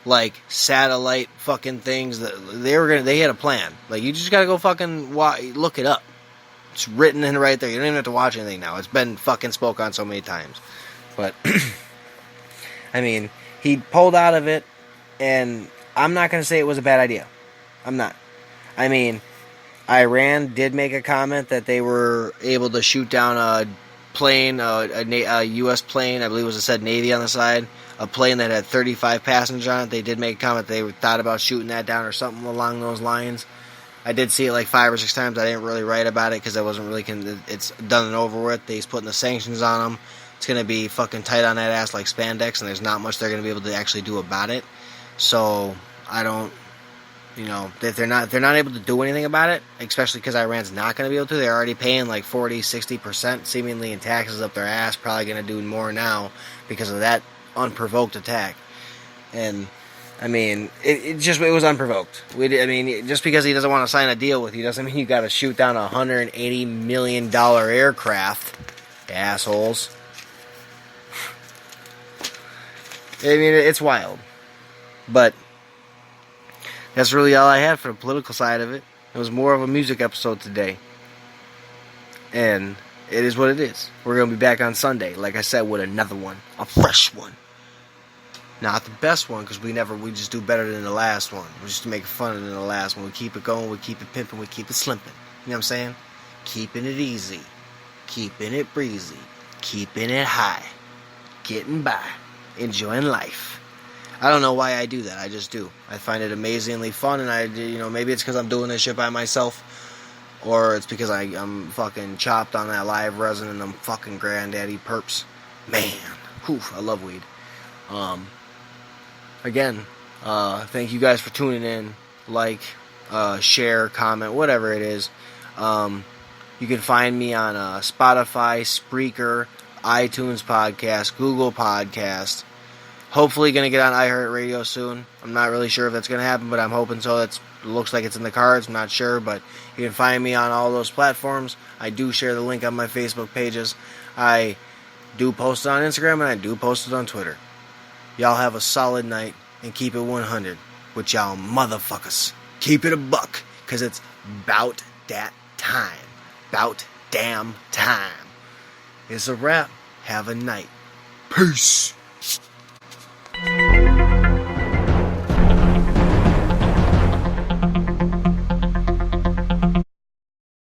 like satellite fucking things. They had a plan. Like, you just got to go fucking look it up. It's written in right there. You don't even have to watch anything now. It's been fucking spoke on so many times. But, I mean, he pulled out of it, and I'm not going to say it was a bad idea. I'm not. I mean, Iran did make a comment that they were able to shoot down a plane, a U.S. plane, I believe it said Navy on the side, a plane that had 35 passengers on it. They did make a comment they thought about shooting that down or something along those lines. I did see it like 5 or 6 times. I didn't really write about it because I wasn't really... It's done and over with. He's putting the sanctions on them. It's going to be fucking tight on that ass like spandex, and there's not much they're going to be able to actually do about it. So, I don't... if they're not able to do anything about it, especially because Iran's not going to be able to. They're already paying like 40-60% seemingly in taxes up their ass. Probably going to do more now because of that unprovoked attack. And... I mean, it was unprovoked. Just because he doesn't want to sign a deal with you doesn't mean you got to shoot down a $180 million aircraft, assholes. I mean, it's wild. But that's really all I had for the political side of it. It was more of a music episode today. And it is what it is. We're going to be back on Sunday, like I said, with another one. A fresh one. Not the best one, because we just do better than the last one. We just make fun of the last one. We keep it going, we keep it pimping, we keep it slimping. You know what I'm saying? Keeping it easy. Keeping it breezy. Keeping it high. Getting by. Enjoying life. I don't know why I do that. I just do. I find it amazingly fun, and maybe it's because I'm doing this shit by myself, or it's because I'm fucking chopped on that live resin and I'm fucking granddaddy perps. Man, whew, I love weed. Again, thank you guys for tuning in. Like, share, comment, whatever it is. You can find me on Spotify, Spreaker, iTunes Podcast, Google Podcast. Hopefully going to get on iHeartRadio soon. I'm not really sure if that's going to happen, but I'm hoping so. It looks like it's in the cards. I'm not sure, but you can find me on all those platforms. I do share the link on my Facebook pages. I do post it on Instagram, and I do post it on Twitter. Y'all have a solid night, and keep it 100 with y'all motherfuckers. Keep it a buck, because it's bout that time. Bout damn time. It's a wrap. Have a night. Peace.